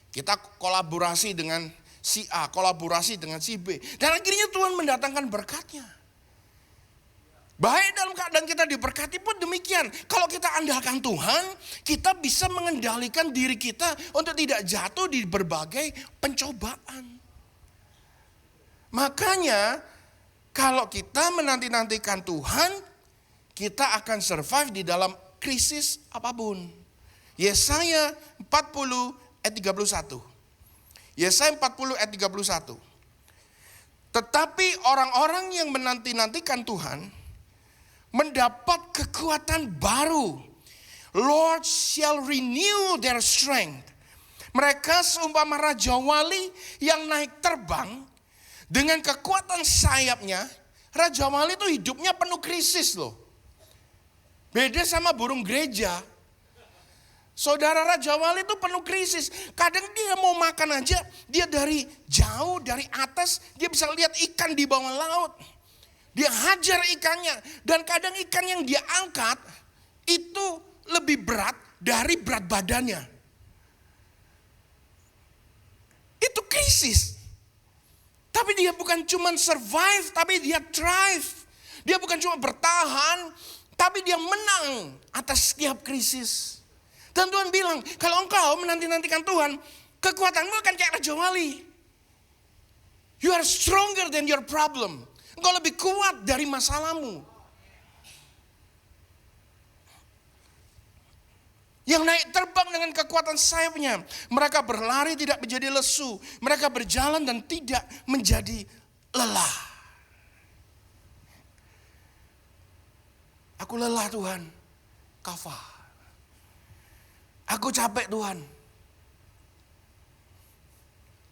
Kita kolaborasi dengan si A, kolaborasi dengan si B. Dan akhirnya Tuhan mendatangkan berkatnya. Baik dalam keadaan kita diberkati pun demikian. Kalau kita andalkan Tuhan, kita bisa mengendalikan diri kita untuk tidak jatuh di berbagai pencobaan. Makanya kalau kita menanti-nantikan Tuhan, kita akan survive di dalam krisis apapun. Yesaya 40 ayat 31. Yesaya 40 ayat 31. Tetapi orang-orang yang menanti-nantikan Tuhan mendapat kekuatan baru. Lord shall renew their strength. Mereka seumpama raja wali yang naik terbang dengan kekuatan sayapnya. Raja wali itu hidupnya penuh krisis loh. Beda sama burung gereja. Saudara raja wali itu penuh krisis. Kadang dia mau makan aja, dia dari jauh, dari atas, dia bisa lihat ikan di bawah laut. Dia hajar ikannya. Dan kadang ikan yang dia angkat itu lebih berat dari berat badannya. Itu krisis. Tapi dia bukan cuma survive, tapi dia thrive. Dia bukan cuma bertahan, tapi dia menang atas setiap krisis. Dan Tuhan bilang, kalau engkau menanti-nantikan Tuhan, kekuatanmu akan kayak raja wali. You are stronger than your problem. Engkau lebih kuat dari masalahmu. Yang naik terbang dengan kekuatan sayapnya. Mereka berlari tidak menjadi lesu. Mereka berjalan dan tidak menjadi lelah. Aku lelah Tuhan. Kafa. Aku capek Tuhan.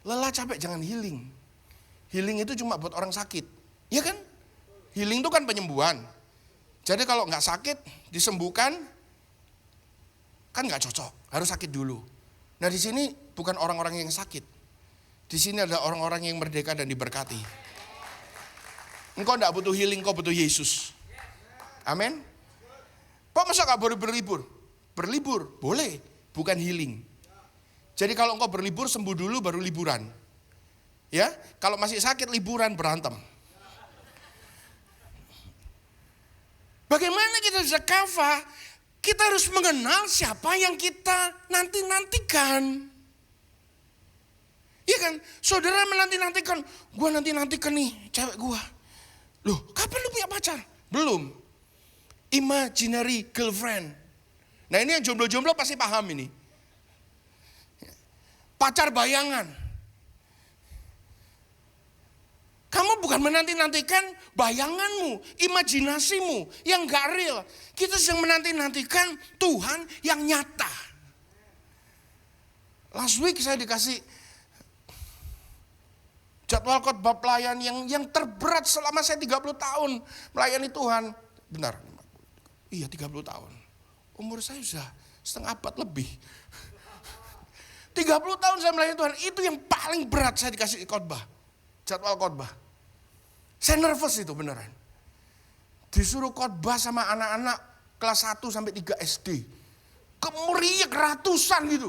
Lelah capek jangan healing. Healing itu cuma buat orang sakit. Ya kan? Healing itu kan penyembuhan. Jadi kalau nggak sakit, disembuhkan, kan nggak cocok. Harus sakit dulu. Nah di sini bukan orang-orang yang sakit. Di sini ada orang-orang yang merdeka dan diberkati. Engkau nggak butuh healing, kau butuh Yesus. Amin. Kok masa nggak boleh berlibur? Berlibur, boleh. Bukan healing. Jadi kalau engkau berlibur, sembuh dulu baru liburan. Ya, kalau masih sakit liburan berantem. Bagaimana kita bisa cover? Kita harus mengenal siapa yang kita nanti-nantikan. Iya kan? Saudara menanti-nantikan, gue nanti-nantikan nih cewek gue. Loh, kapan lu punya pacar? Belum. Imaginary girlfriend. Nah ini yang jomblo-jomblo pasti paham ini. Pacar bayangan. Kamu bukan menanti-nantikan bayanganmu, imajinasimu yang gak real. Kita sedang menanti-nantikan Tuhan yang nyata. Last week saya dikasih jadwal khotbah pelayan yang terberat selama saya 30 tahun melayani Tuhan. Benar, iya 30 tahun. Umur saya sudah setengah abad lebih. 30 tahun saya melayani Tuhan, itu yang paling berat saya dikasih khotbah. Jadwal khotbah. Saya nervous itu beneran. Disuruh khotbah sama anak-anak kelas 1 sampai 3 SD. Kemeriak ratusan gitu.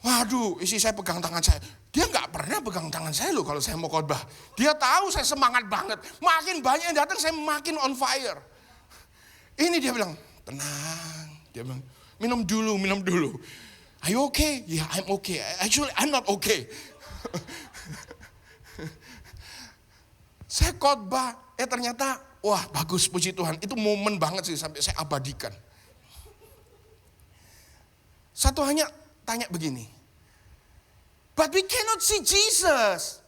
Waduh, isi saya pegang tangan saya. Dia nggak pernah pegang tangan saya loh kalau saya mau khotbah. Dia tahu saya semangat banget. Makin banyak yang datang saya makin on fire. Ini dia bilang, tenang. Dia bilang, minum dulu. Are you okay? Yeah, I'm okay. Actually, I'm not okay. Saya khotbah, ternyata, wah bagus puji Tuhan. Itu momen banget sih sampai saya abadikan. Satu hanya tanya begini. But we cannot see Jesus.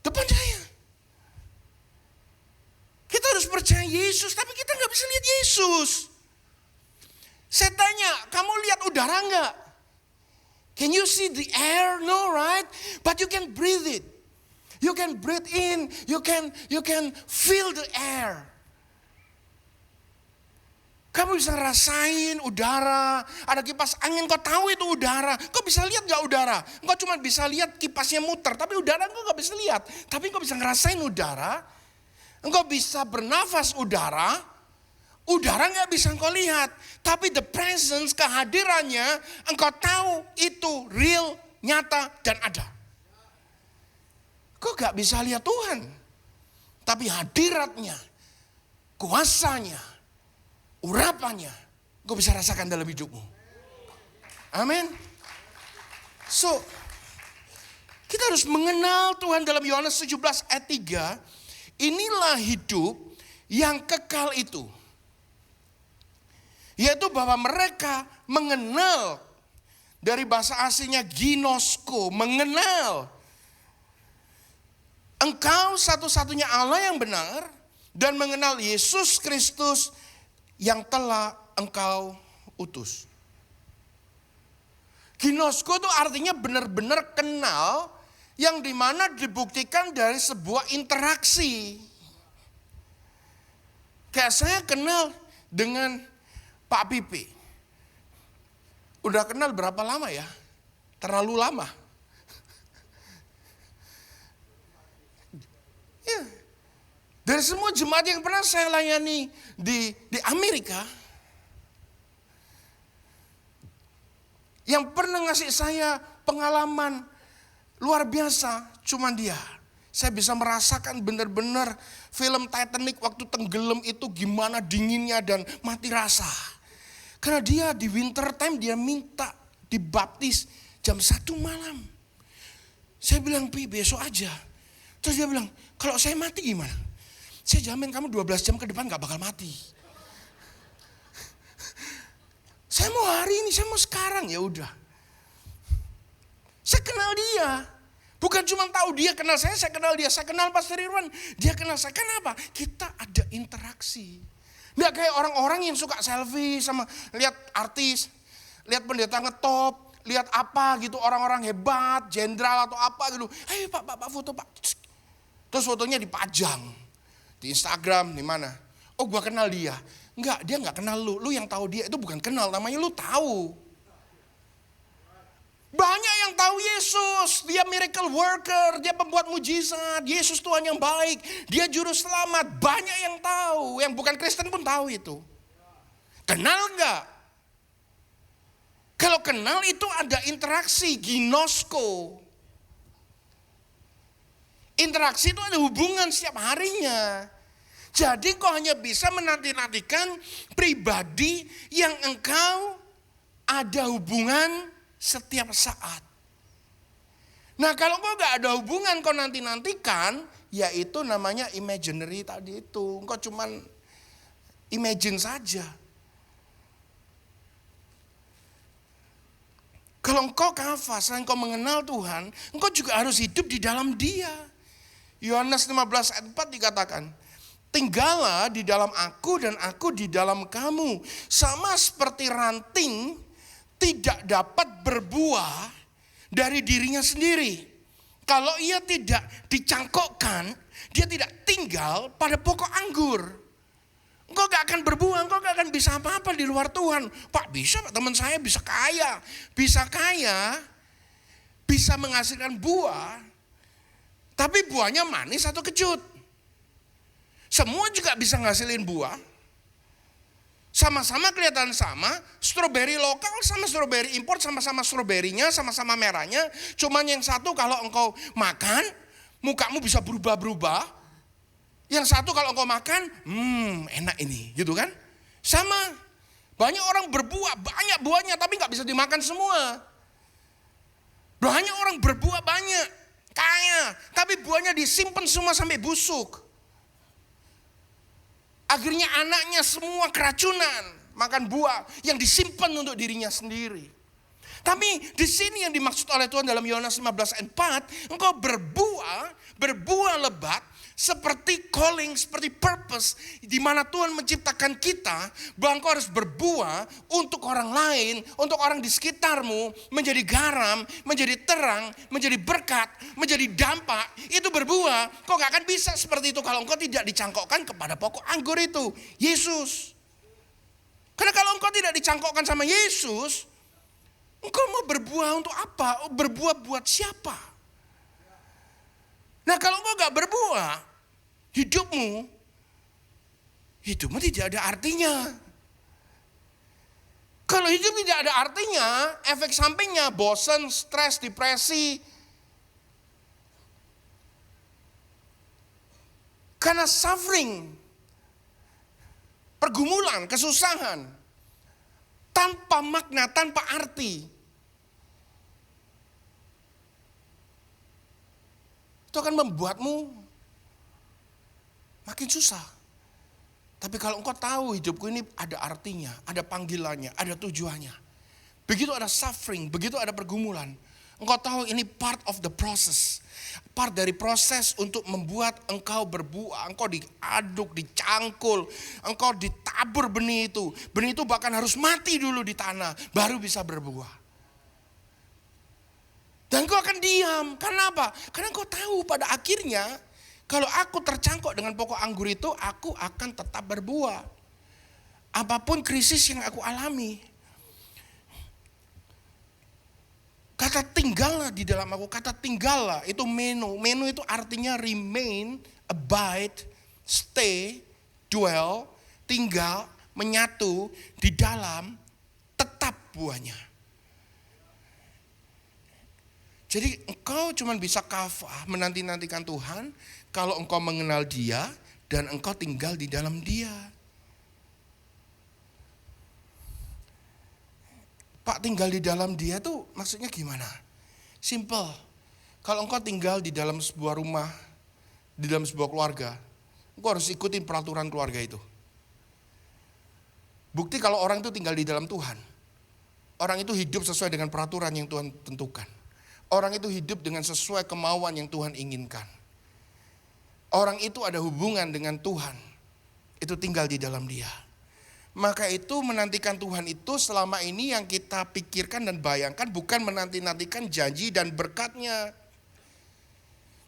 Depan saya. Kita harus percaya Yesus, tapi kita nggak bisa lihat Yesus. Saya tanya, kamu lihat udara nggak? Can you see the air? No, right? But you can breathe it. You can breathe in, you can feel the air. Kamu bisa rasain udara, ada kipas angin, kau tahu itu udara. Kau bisa lihat gak udara? Kau cuma bisa lihat kipasnya muter, tapi udara kau gak bisa lihat. Tapi kau bisa ngerasain udara, engkau bisa bernafas udara gak bisa engkau lihat. Tapi the presence, kehadirannya, engkau tahu itu real nyata, dan ada. Kau gak bisa lihat Tuhan, tapi hadiratnya, kuasanya, urapannya, kau bisa rasakan dalam hidupmu. Amin. So, kita harus mengenal Tuhan. Dalam Yohanes 17 ayat 3, inilah hidup yang kekal itu. Yaitu bahwa mereka mengenal, dari bahasa aslinya ginosko, mengenal Engkau satu-satunya Allah yang benar, dan mengenal Yesus Kristus yang telah Engkau utus. Ginosko itu artinya benar-benar kenal, yang dimana dibuktikan dari sebuah interaksi. Kayak saya kenal dengan Pak Pipi. Udah kenal berapa lama ya? Terlalu lama. Ya. Dari semua jemaat yang pernah saya layani di Amerika, yang pernah ngasih saya pengalaman luar biasa, cuman dia. Saya bisa merasakan benar-benar film Titanic waktu tenggelam itu gimana dinginnya dan mati rasa. Karena dia di winter time dia minta dibaptis jam 1 malam. Saya bilang, Pi besok aja. Terus dia bilang, kalau saya mati gimana? Saya jamin kamu 12 jam ke depan gak bakal mati. Saya mau hari ini, saya mau sekarang, ya udah. Saya kenal dia. Bukan cuma tahu dia kenal saya kenal dia. Saya kenal Pastor Irwan, dia kenal saya. Kenapa? Kita ada interaksi. Nggak kayak orang-orang yang suka selfie sama lihat artis, lihat pendeta ngetop, lihat apa gitu, orang-orang hebat, jenderal atau apa gitu. Ayo pak foto pak. Terus fotonya dipajang di Instagram, di mana? Oh gua kenal dia. Enggak, dia nggak kenal lu. Lu yang tahu dia itu bukan kenal, namanya lu tahu. Banyak yang tahu Yesus, dia miracle worker, dia pembuat mujizat, Yesus Tuhan yang baik, dia juru selamat. Banyak yang tahu, yang bukan Kristen pun tahu itu. Kenal enggak? Kalau kenal itu ada interaksi, ginosko. Interaksi itu ada hubungan setiap harinya. Jadi kau hanya bisa menanti-nantikan pribadi yang engkau ada hubungan setiap saat. Nah kalau kau gak ada hubungan kau nanti-nantikan, yaitu namanya imaginary tadi itu. Engkau cuman imagine saja. Kalau engkau kafah, selain engkau mengenal Tuhan, engkau juga harus hidup di dalam Dia. Yohanes 15 ayat 4 dikatakan, tinggallah di dalam aku dan aku di dalam kamu. Sama seperti ranting tidak dapat berbuah dari dirinya sendiri. Kalau ia tidak dicangkokkan, dia tidak tinggal pada pokok anggur. Engkau gak akan berbuah, engkau gak akan bisa apa-apa di luar Tuhan. Pak bisa, Pak, teman saya bisa kaya, bisa menghasilkan buah, tapi buahnya manis atau kecut. Semua juga bisa ngasilin buah. Sama-sama kelihatan sama, stroberi lokal sama stroberi import, sama-sama stroberinya, sama-sama merahnya. Cuman yang satu kalau engkau makan, mukamu bisa berubah-berubah. Yang satu kalau engkau makan, enak ini, gitu kan? Sama, banyak orang berbuah, banyak buahnya tapi gak bisa dimakan semua. Banyak orang berbuah banyak, kaya, tapi buahnya disimpan semua sampai busuk. Akhirnya anaknya semua keracunan, makan buah yang disimpan untuk dirinya sendiri. Tapi di sini yang dimaksud oleh Tuhan dalam Yohanes 15 ayat 4, engkau berbuah lebat seperti calling, seperti purpose, di mana Tuhan menciptakan kita, bahwa engkau harus berbuah untuk orang lain, untuk orang di sekitarmu, menjadi garam, menjadi terang, menjadi berkat, menjadi dampak. Itu berbuah. Kau gak akan bisa seperti itu kalau engkau tidak dicangkokkan kepada pokok anggur itu, Yesus. Karena kalau engkau tidak dicangkokkan sama Yesus, engkau mau berbuah untuk apa? Berbuah buat siapa? Nah kalau engkau gak berbuah, hidupmu tidak ada artinya. Kalau Kalau hidup tidak ada artinya, efek sampingnya bosan, stres, depresi. Karena suffering, pergumulan, kesusahan, tanpa makna, tanpa arti, itu akan membuatmu makin susah. Tapi kalau engkau tahu hidupku ini ada artinya, ada panggilannya, ada tujuannya. Begitu ada suffering, begitu ada pergumulan, engkau tahu ini part of the process. Part dari proses untuk membuat engkau berbuah. Engkau diaduk, dicangkul, engkau ditabur benih itu. Benih itu bahkan harus mati dulu di tanah, baru bisa berbuah. Dan engkau akan diam, karena apa? Karena engkau tahu pada akhirnya, kalau aku tercangkok dengan pokok anggur itu, aku akan tetap berbuah. Apapun krisis yang aku alami. Kata tinggallah di dalam aku, kata tinggallah itu meno. Meno itu artinya remain, abide, stay, dwell, tinggal, menyatu di dalam, tetap buahnya. Jadi engkau cuma bisa kafah, menanti-nantikan Tuhan, kalau engkau mengenal Dia dan engkau tinggal di dalam Dia. Pak, tinggal di dalam Dia tuh maksudnya gimana? Simple. Kalau engkau tinggal di dalam sebuah rumah, di dalam sebuah keluarga, engkau harus ikutin peraturan keluarga itu. Bukti kalau orang itu tinggal di dalam Tuhan, orang itu hidup sesuai dengan peraturan yang Tuhan tentukan. Orang itu hidup dengan sesuai kemauan yang Tuhan inginkan. Orang itu ada hubungan dengan Tuhan. Itu tinggal di dalam Dia. Maka itu menantikan Tuhan itu selama ini yang kita pikirkan dan bayangkan bukan menanti-nantikan janji dan berkatnya.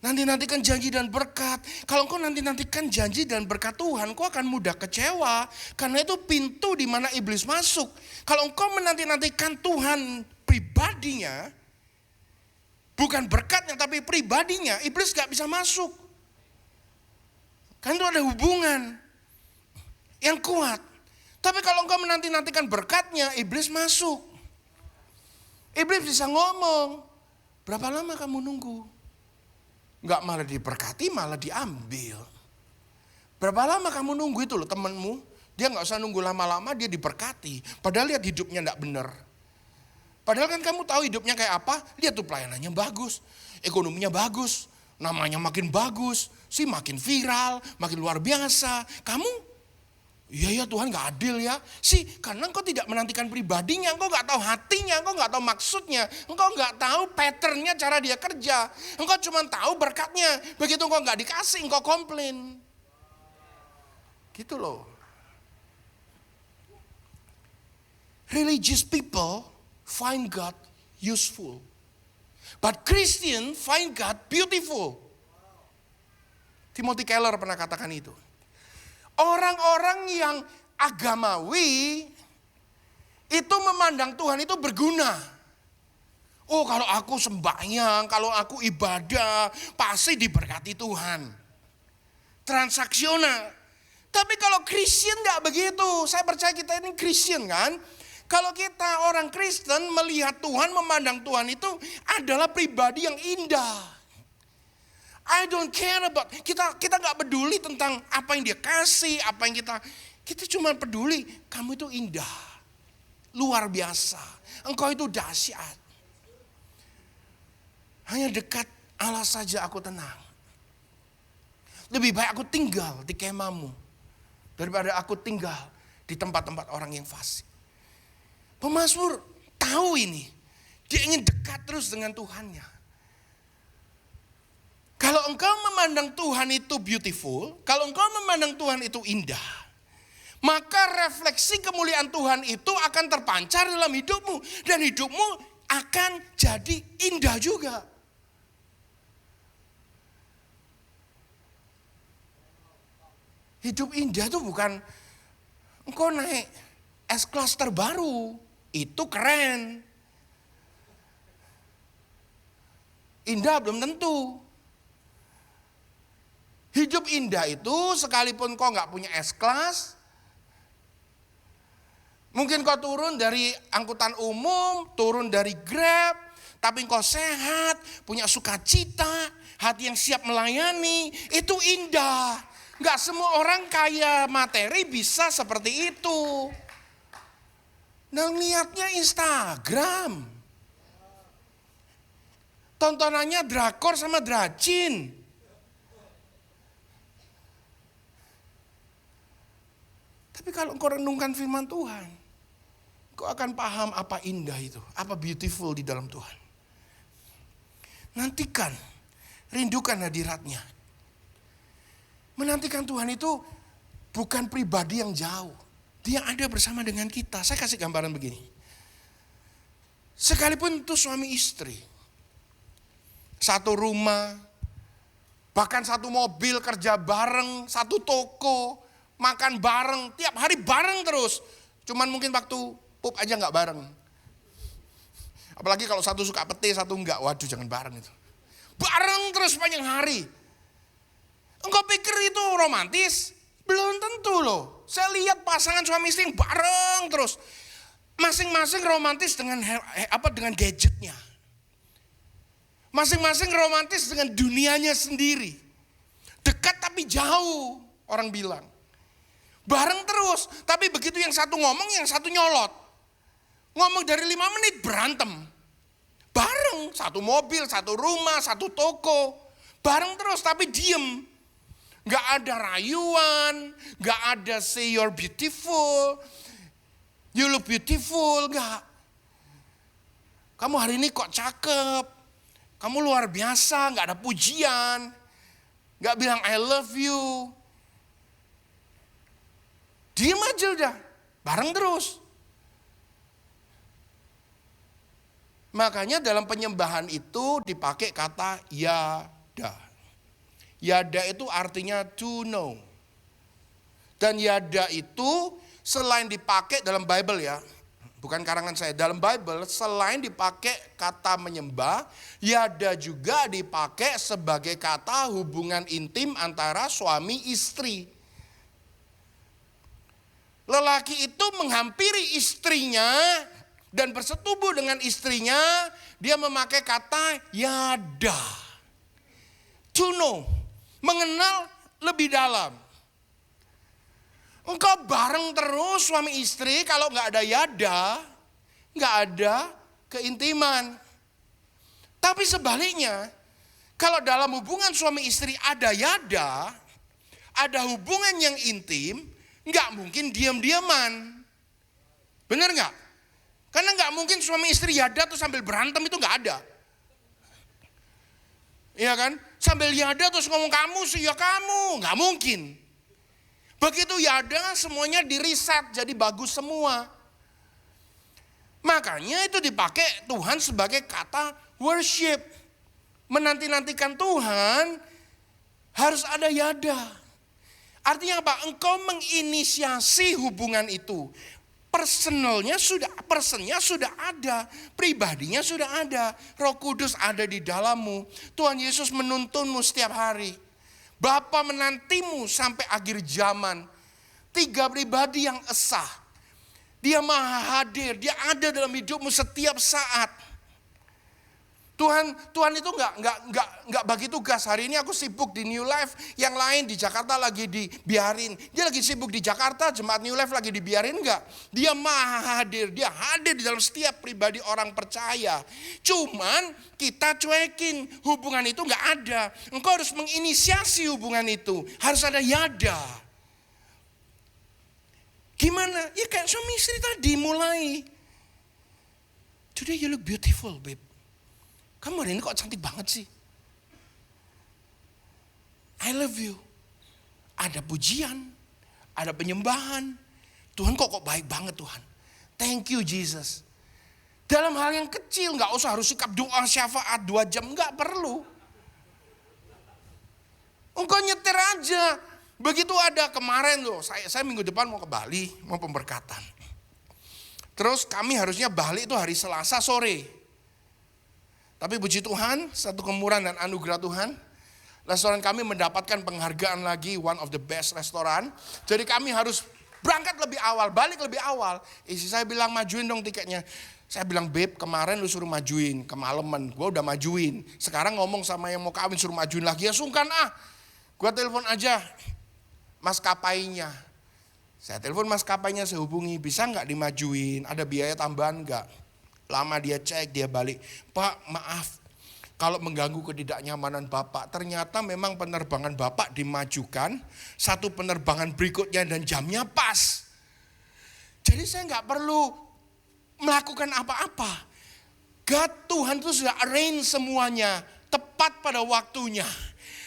Nanti-nantikan janji dan berkat. Kalau engkau nanti-nantikan janji dan berkat Tuhan, engkau akan mudah kecewa. Karena itu pintu di mana iblis masuk. Kalau engkau menanti-nantikan Tuhan pribadinya, bukan berkatnya tapi pribadinya, iblis gak bisa masuk. Kan itu ada hubungan yang kuat. Tapi kalau engkau menanti-nantikan berkatnya, iblis masuk. Iblis bisa ngomong, berapa lama kamu nunggu? Gak malah diberkati, malah diambil. Berapa lama kamu nunggu itu loh temanmu? Dia gak usah nunggu lama-lama, dia diberkati. Padahal lihat hidupnya gak benar. Padahal kan kamu tahu hidupnya kayak apa, lihat tuh pelayanannya bagus, ekonominya bagus, namanya makin bagus, sih makin viral, makin luar biasa. Kamu, iya Tuhan gak adil ya. Sih karena engkau tidak menantikan pribadinya, engkau gak tahu hatinya, engkau gak tahu maksudnya, engkau gak tahu patternnya cara dia kerja. Engkau cuma tahu berkatnya, begitu engkau gak dikasih, engkau komplain. Gitu loh. Religious people find God useful. But Christian find God beautiful. Timothy Keller pernah katakan itu. Orang-orang yang agamawi itu memandang Tuhan itu berguna. Oh kalau aku sembahyang, kalau aku ibadah, pasti diberkati Tuhan. Transaksional. Tapi kalau Christian gak begitu. Saya percaya kita ini Christian kan. Kalau kita orang Kristen melihat Tuhan, memandang Tuhan itu adalah pribadi yang indah. I don't care about, kita gak peduli tentang apa yang dia kasih, apa yang kita cuma peduli, kamu itu indah, luar biasa, engkau itu dahsyat. Hanya dekat Allah saja aku tenang. Lebih baik aku tinggal di kemahmu daripada aku tinggal di tempat-tempat orang yang fasik. Pemazmur tahu ini. Dia ingin dekat terus dengan Tuhannya. Kalau engkau memandang Tuhan itu beautiful, kalau engkau memandang Tuhan itu indah, maka refleksi kemuliaan Tuhan itu akan terpancar dalam hidupmu. Dan hidupmu akan jadi indah juga. Hidup indah itu bukan engkau naik S-Class terbaru. Itu keren. Indah belum tentu. Hidup indah itu sekalipun kau gak punya S-Class, Mungkin kau turun dari angkutan umum, turun dari Grab, tapi kau sehat, punya sukacita, hati yang siap melayani, itu indah. Gak semua orang kaya materi bisa seperti itu. Nah, niatnya Instagram. Tontonannya drakor sama dracin. Tapi kalau engkau renungkan firman Tuhan, engkau akan paham apa indah itu, apa beautiful di dalam Tuhan. Nantikan, rindukan hadiratnya. Menantikan Tuhan itu bukan pribadi yang jauh. Dia ada bersama dengan kita. Saya kasih gambaran begini. Sekalipun itu suami istri, satu rumah, bahkan satu mobil, kerja bareng, satu toko, makan bareng, tiap hari bareng terus. Cuman mungkin waktu pup aja gak bareng. Apalagi kalau satu suka pete, satu enggak. Waduh, jangan bareng itu. Bareng terus sepanjang hari. Engkau pikir itu romantis? Belum tentu loh. Saya lihat pasangan suami istri yang bareng terus. Masing-masing romantis dengan dengan gadgetnya. Masing-masing romantis dengan dunianya sendiri. Dekat tapi jauh, orang bilang. Bareng terus, tapi begitu yang satu ngomong, yang satu nyolot. Ngomong dari 5 menit berantem. Bareng, satu mobil, satu rumah, satu toko. Bareng terus tapi diem. Gak ada rayuan, gak ada say you're beautiful, you look beautiful, gak. Kamu hari ini kok cakep, kamu luar biasa, gak ada pujian, gak bilang I love you. Diem aja udah, bareng terus. Makanya dalam penyembahan itu dipakai kata yada. Yada itu artinya to know. Dan yada itu selain dipakai dalam Bible ya, bukan karangan saya, dalam Bible selain dipakai kata menyembah, yada juga dipakai sebagai kata hubungan intim antara suami istri. Lelaki itu menghampiri istrinya dan bersetubuh dengan istrinya, dia memakai kata yada. To know. Mengenal lebih dalam. Engkau bareng terus suami istri, kalau gak ada yada, gak ada keintiman. Tapi sebaliknya, kalau dalam hubungan suami istri ada yada, ada hubungan yang intim, gak mungkin diam-diaman. Benar gak? Karena gak mungkin suami istri yada tuh sambil berantem, itu gak ada. Iya kan? Sambil yada terus ngomong kamu sih ya kamu. Gak mungkin. Begitu yada semuanya di-reset jadi bagus semua. Makanya itu dipakai Tuhan sebagai kata worship. Menanti-nantikan Tuhan harus ada yada. Artinya apa? Engkau menginisiasi hubungan itu. Personnya sudah ada, pribadinya sudah ada, Roh Kudus ada di dalammu, Tuhan Yesus menuntunmu setiap hari, Bapa menantimu sampai akhir zaman. 3 pribadi yang esa, Dia maha hadir, Dia ada dalam hidupmu setiap saat. Tuhan itu nggak bagi tugas. Hari ini aku sibuk di New Life, yang lain di Jakarta lagi dibiarin. Dia lagi sibuk di Jakarta, jemaat New Life lagi dibiarin nggak? Dia maha hadir, Dia hadir di dalam setiap pribadi orang percaya. Cuman kita cuekin, hubungan itu nggak ada. Engkau harus menginisiasi hubungan itu, harus ada yada. Gimana? Ya kayak suami istri tadi mulai. Today you look beautiful, babe. Kamu hari ini kok cantik banget sih. I love you. Ada pujian, ada penyembahan. Tuhan kok baik banget Tuhan. Thank you Jesus. Dalam hal yang kecil, gak usah harus sikap doa syafaat 2 jam, gak perlu. Engkau nyetir aja. Begitu ada kemarin loh, saya minggu depan mau ke Bali, mau pemberkatan. Terus kami harusnya Bali itu hari Selasa sore. Tapi puji Tuhan, satu kemurahan dan anugerah Tuhan, restoran kami mendapatkan penghargaan lagi, one of the best restoran. Jadi kami harus berangkat lebih awal, balik lebih awal. Istri saya bilang majuin dong tiketnya. Saya bilang, Beb, kemarin lu suruh majuin, kemalaman, gue udah majuin. Sekarang ngomong sama yang mau kawin suruh majuin lagi, ya sungkan ah. Gue telepon aja maskapainya. Saya telepon maskapainya, saya hubungi, bisa nggak dimajuin, ada biaya tambahan nggak? Lama dia cek, dia balik, Pak maaf, kalau mengganggu ketidaknyamanan Bapak, ternyata memang penerbangan Bapak dimajukan, satu penerbangan berikutnya dan jamnya pas. Jadi saya nggak perlu melakukan apa-apa. God, Tuhan itu sudah arrange semuanya tepat pada waktunya.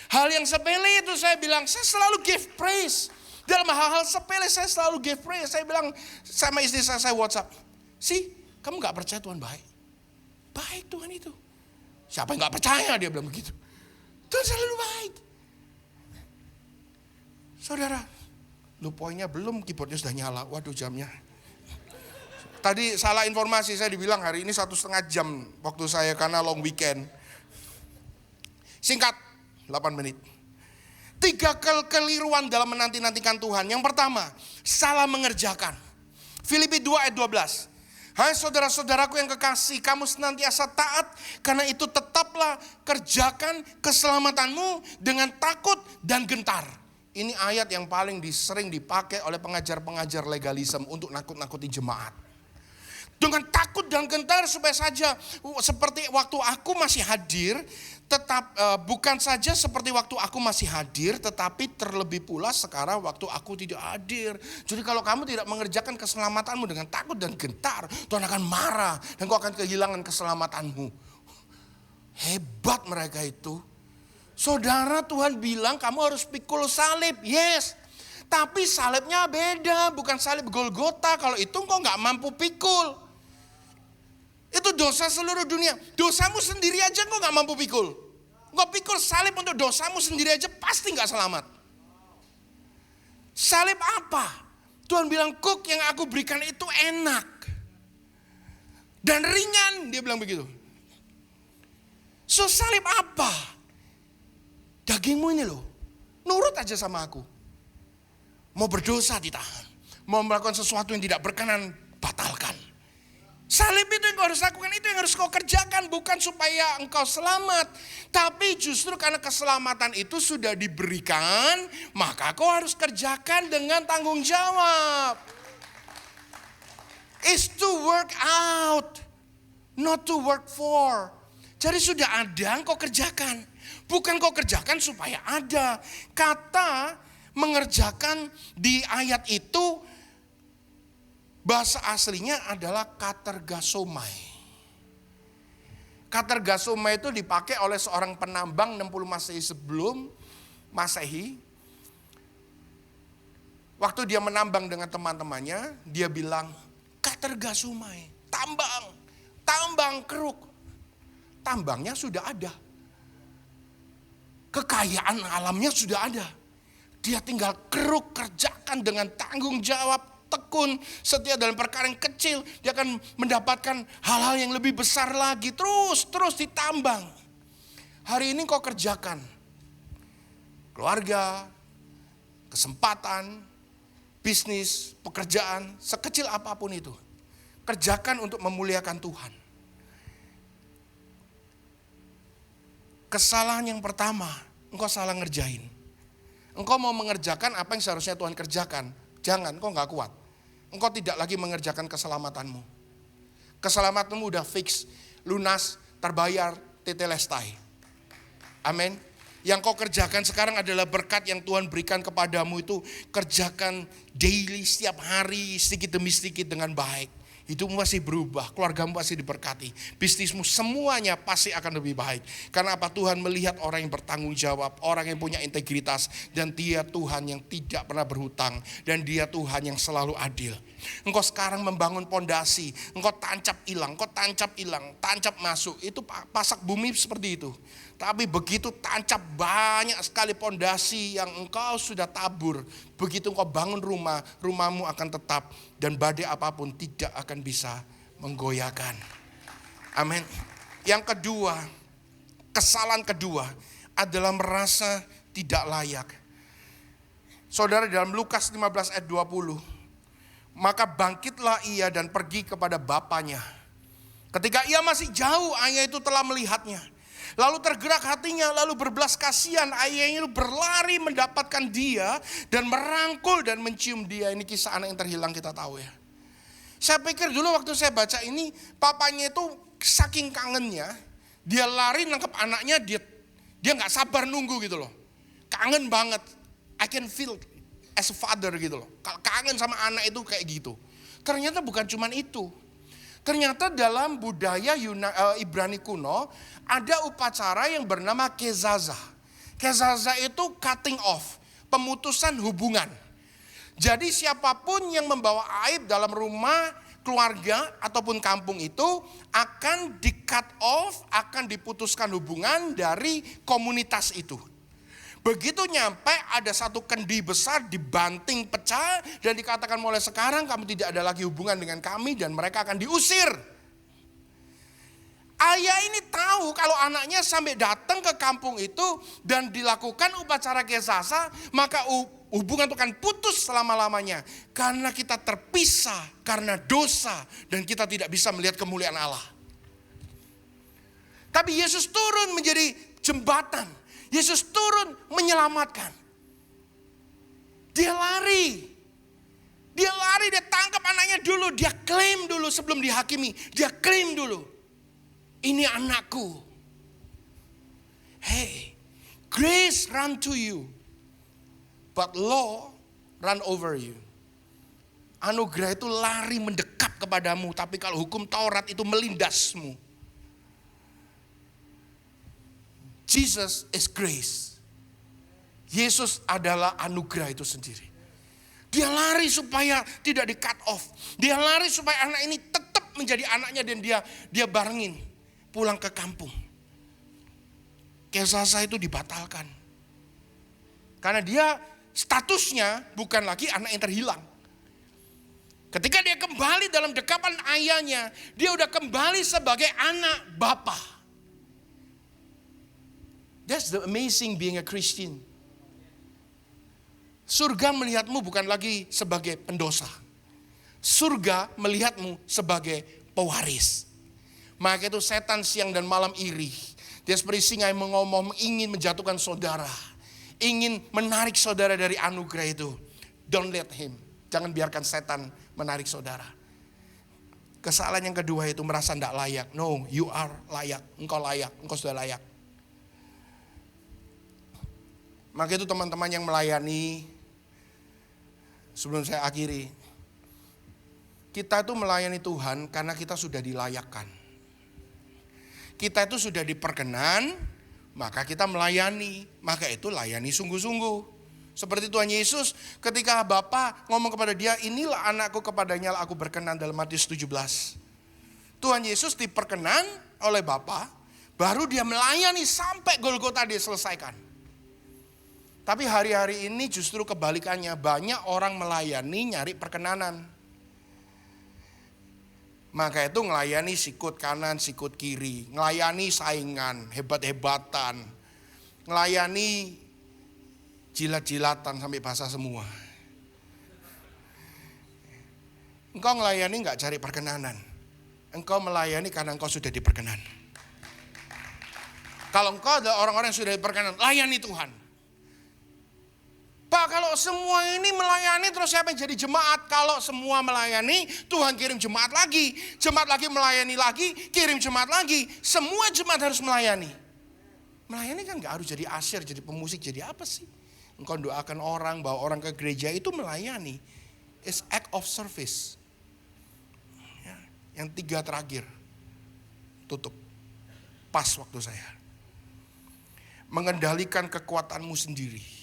Hal yang sepele itu saya bilang, saya selalu give praise. Dalam hal-hal sepele saya selalu give praise. Saya bilang sama istri saya WhatsApp, kamu gak percaya Tuhan baik? Baik Tuhan itu. Siapa yang gak percaya, dia bilang begitu. Tuhan selalu baik. Saudara, lu poinnya belum, keyboardnya sudah nyala. Waduh jamnya. Tadi salah informasi, saya dibilang hari ini 1,5 jam waktu saya karena long weekend. Singkat, 8 menit. 3 kekeliruan dalam menanti-nantikan Tuhan. Yang pertama, salah mengerjakan. Filipi 2 ayat 12. Hai saudara-saudaraku yang kekasih, kamu senantiasa taat, karena itu tetaplah kerjakan keselamatanmu dengan takut dan gentar. Ini ayat yang paling sering dipakai oleh pengajar-pengajar legalisme untuk nakut-nakuti jemaat. Dengan takut dan gentar supaya saja seperti waktu aku masih hadir, bukan saja seperti waktu aku masih hadir, tetapi terlebih pula sekarang waktu aku tidak hadir. Jadi kalau kamu tidak mengerjakan keselamatanmu dengan takut dan gentar, Tuhan akan marah dan kau akan kehilangan keselamatanmu. Hebat mereka itu. Saudara, Tuhan bilang kamu harus pikul salib, yes. Tapi salibnya beda, bukan salib Golgota. Kalau itu kau gak mampu pikul. Itu dosa seluruh dunia. Dosamu sendiri aja kok gak mampu pikul. Kau pikul salib untuk dosamu sendiri aja pasti gak selamat. Salib apa? Tuhan bilang, Cook, yang aku berikan itu enak. Dan ringan, dia bilang begitu. So salib apa? Dagingmu ini loh, nurut aja sama aku. Mau berdosa ditahan. Mau melakukan sesuatu yang tidak berkenan, batalkan. Salib itu yang kau harus lakukan, itu yang harus kau kerjakan. Bukan supaya engkau selamat. Tapi justru karena keselamatan itu sudah diberikan, maka kau harus kerjakan dengan tanggung jawab. It's to work out, not to work for. Jadi sudah ada, kau kerjakan. Bukan kau kerjakan supaya ada. Kata mengerjakan di ayat itu, bahasa aslinya adalah katergasomai. Katergasomai itu dipakai oleh seorang penambang 60 Masehi sebelum Masehi. Waktu dia menambang dengan teman-temannya, dia bilang, katergasomai, tambang keruk. Tambangnya sudah ada. Kekayaan alamnya sudah ada. Dia tinggal keruk, kerjakan dengan tanggung jawab, tekun, setia dalam perkara yang kecil, dia akan mendapatkan hal-hal yang lebih besar lagi. Terus ditambang. Hari ini kau kerjakan. Keluarga, kesempatan, bisnis, pekerjaan, sekecil apapun itu. Kerjakan untuk memuliakan Tuhan. Kesalahan yang pertama, engkau salah ngerjain. Engkau mau mengerjakan apa yang seharusnya Tuhan kerjakan. Jangan, engkau gak kuat. Engkau tidak lagi mengerjakan keselamatanmu. Keselamatanmu udah fix, lunas, terbayar, tetelestai. Amin. Yang kau kerjakan sekarang adalah berkat yang Tuhan berikan kepadamu itu. Kerjakan daily, setiap hari, sedikit demi sedikit dengan baik. Hidupmu pasti berubah, keluargamu pasti diberkati. Bisnismu semuanya pasti akan lebih baik. Karena apa? Tuhan melihat orang yang bertanggung jawab, orang yang punya integritas. Dan dia Tuhan yang tidak pernah berhutang. Dan dia Tuhan yang selalu adil. Engkau sekarang membangun pondasi, engkau tancap hilang, tancap masuk. Itu pasak bumi seperti itu. Tapi begitu tancap banyak sekali pondasi yang engkau sudah tabur. Begitu engkau bangun rumah, rumahmu akan tetap. Dan badai apapun tidak akan bisa menggoyahkan. Amin. Yang kedua, kesalahan kedua adalah merasa tidak layak. Saudara, dalam Lukas 15 ayat 20. Maka bangkitlah ia dan pergi kepada bapaknya. Ketika ia masih jauh, ayah itu telah melihatnya. Lalu tergerak hatinya, lalu berbelas kasihan. Ayahnya itu berlari mendapatkan dia dan merangkul dan mencium dia. Ini kisah anak yang terhilang, kita tahu ya. Saya pikir dulu waktu saya baca ini, papanya itu saking kangennya, dia lari nangkep anaknya, dia nggak sabar nunggu gitu loh. Kangen banget. I can feel as a father gitu loh. Kalau kangen sama anak itu kayak gitu. Ternyata bukan cuman itu. Ternyata dalam budaya Ibrani kuno ada upacara yang bernama kezaza. Kezaza itu cutting off, pemutusan hubungan. Jadi siapapun yang membawa aib dalam rumah, keluarga ataupun kampung itu akan di cut off, akan diputuskan hubungan dari komunitas itu. Begitu nyampe ada satu kendi besar dibanting pecah dan dikatakan mulai sekarang kamu tidak ada lagi hubungan dengan kami dan mereka akan diusir. Ayah ini tahu kalau anaknya sampai datang ke kampung itu dan dilakukan upacara kesasa, maka hubungan itu akan putus selama-lamanya. Karena kita terpisah karena dosa dan kita tidak bisa melihat kemuliaan Allah. Tapi Yesus turun menjadi jembatan. Yesus turun menyelamatkan. Dia lari, dia tangkap anaknya dulu, dia klaim dulu sebelum dihakimi. Dia klaim dulu, ini anakku. Hey, grace run to you, but law run over you. Anugerah itu lari mendekat kepadamu, tapi kalau hukum Taurat itu melindasmu. Jesus is grace. Yesus adalah anugerah itu sendiri. Dia lari supaya tidak di cut off. Dia lari supaya anak ini tetap menjadi anaknya dan dia barengin pulang ke kampung. Kesasa itu dibatalkan. Karena dia statusnya bukan lagi anak yang terhilang. Ketika dia kembali dalam dekapan ayahnya, dia udah kembali sebagai anak bapa. That's the amazing being a Christian. Surga melihatmu bukan lagi sebagai pendosa. Surga melihatmu sebagai pewaris. Maka itu setan siang dan malam iri. Dia seperti singa yang mengomong, ingin menjatuhkan saudara. Ingin menarik saudara dari anugerah itu. Don't let him. Jangan biarkan setan menarik saudara. Kesalahan yang kedua itu merasa tidak layak. No, you are layak. Engkau layak. Engkau sudah layak. Maka itu teman-teman yang melayani, sebelum saya akhiri, kita itu melayani Tuhan karena kita sudah dilayakkan. Kita itu sudah diperkenan, maka kita melayani. Maka itu layani sungguh-sungguh. Seperti Tuhan Yesus ketika Bapa ngomong kepada dia, inilah anakku, kepadanya aku berkenan, dalam Matius 17. Tuhan Yesus diperkenan oleh Bapa, baru dia melayani sampai Golgota dia selesaikan. Tapi hari-hari ini justru kebalikannya, banyak orang melayani nyari perkenanan. Maka itu ngelayani sikut kanan, sikut kiri, ngelayani saingan, hebat-hebatan, ngelayani jilat-jilatan sampai basah semua. Engkau ngelayani gak cari perkenanan, engkau melayani karena engkau sudah diperkenan. Kalau engkau adalah orang-orang yang sudah diperkenan, layani Tuhan. Pak, kalau semua ini melayani terus siapa yang jadi jemaat? Kalau semua melayani, Tuhan kirim jemaat lagi. Jemaat lagi melayani lagi, kirim jemaat lagi. Semua jemaat harus melayani. Melayani kan gak harus jadi asyir, jadi pemusik, jadi apa sih? Engkau doakan orang, bawa orang ke gereja, itu melayani. It's act of service. Ya, yang 3 terakhir, tutup. Pas waktu saya. Mengendalikan kekuatanmu sendiri.